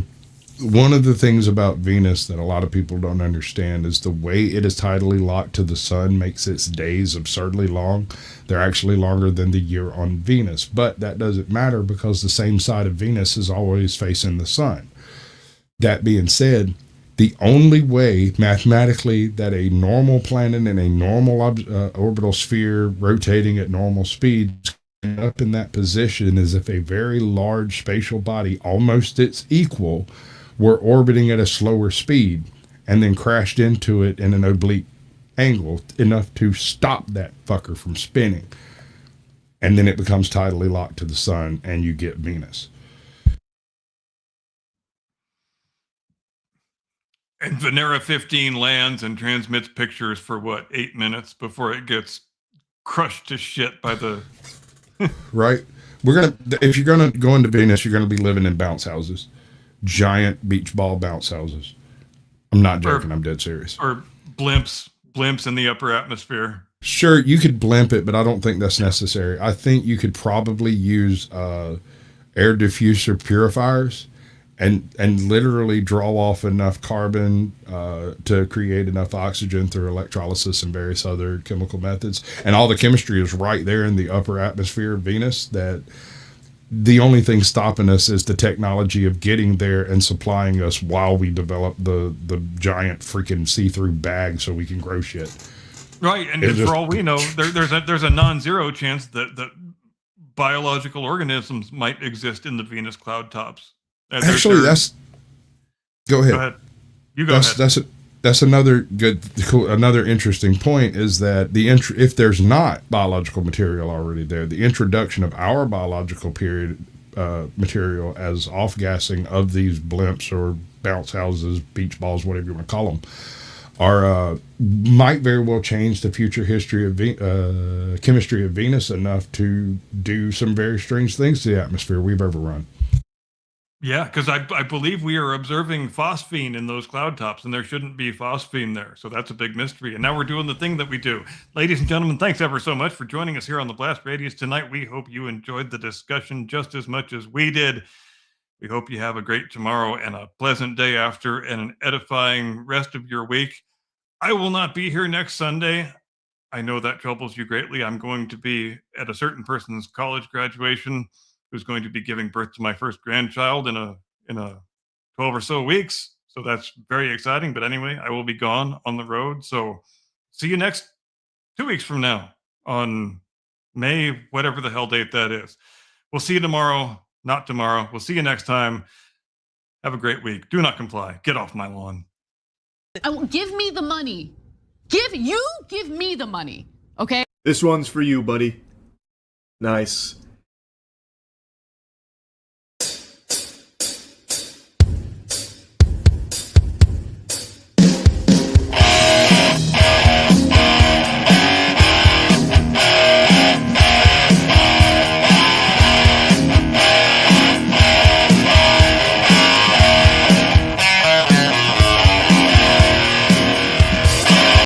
C: one of the things about Venus that a lot of people don't understand is the way it is tidally locked to the sun makes its days absurdly long. They're actually longer than the year on Venus, but that doesn't matter because the same side of Venus is always facing the sun. That being said, the only way mathematically that a normal planet in a normal orbital sphere rotating at normal speeds up in that position is if a very large spatial body, almost its equal, were orbiting at a slower speed and then crashed into it in an oblique angle enough to stop that fucker from spinning. And then it becomes tidally locked to the sun and you get Venus.
A: And Venera 15 lands and transmits pictures for 8 minutes before it gets crushed to shit by the...
C: Right. If you're going to go into Venus, you're going to be living in bounce houses. Giant beach ball bounce houses. I'm not joking. I'm dead serious.
A: Or blimps in the upper atmosphere.
C: Sure, you could blimp it, but I don't think that's necessary. I think you could probably use air diffuser purifiers and literally draw off enough carbon to create enough oxygen through electrolysis and various other chemical methods. And all the chemistry is right there in the upper atmosphere of Venus, that the only thing stopping us is the technology of getting there and supplying us while we develop the giant freaking see-through bag so we can grow shit.
A: Right, and
C: It just-
A: for all we know, there's a non-zero chance that biological organisms might exist in the Venus cloud tops.
C: Actually, that's. Go ahead.
A: Go ahead. You go ahead.
C: That's another another interesting point is that if there's not biological material already there, the introduction of our biological material as off-gassing of these blimps or bounce houses, beach balls, whatever you want to call them, might very well change the future history of chemistry of Venus enough to do some very strange things to the atmosphere we've ever run.
A: Yeah, because I believe we are observing phosphine in those cloud tops, and there shouldn't be phosphine there. So that's a big mystery. And now we're doing the thing that we do. Ladies and gentlemen, thanks ever so much for joining us here on the Blast Radius tonight. We hope you enjoyed the discussion just as much as we did. We hope you have a great tomorrow and a pleasant day after and an edifying rest of your week. I will not be here next Sunday. I know that troubles you greatly. I'm going to be at a certain person's college graduation who's going to be giving birth to my first grandchild in a 12 or so weeks. So that's very exciting. But anyway, I will be gone on the road. So see you next 2 weeks from now on May, whatever the hell date that is. We'll see you tomorrow. Not tomorrow. We'll see you next time. Have a great week. Do not comply. Get off my lawn.
D: Give me the money. Give me the money. Okay?
E: This one's for you, buddy. Nice.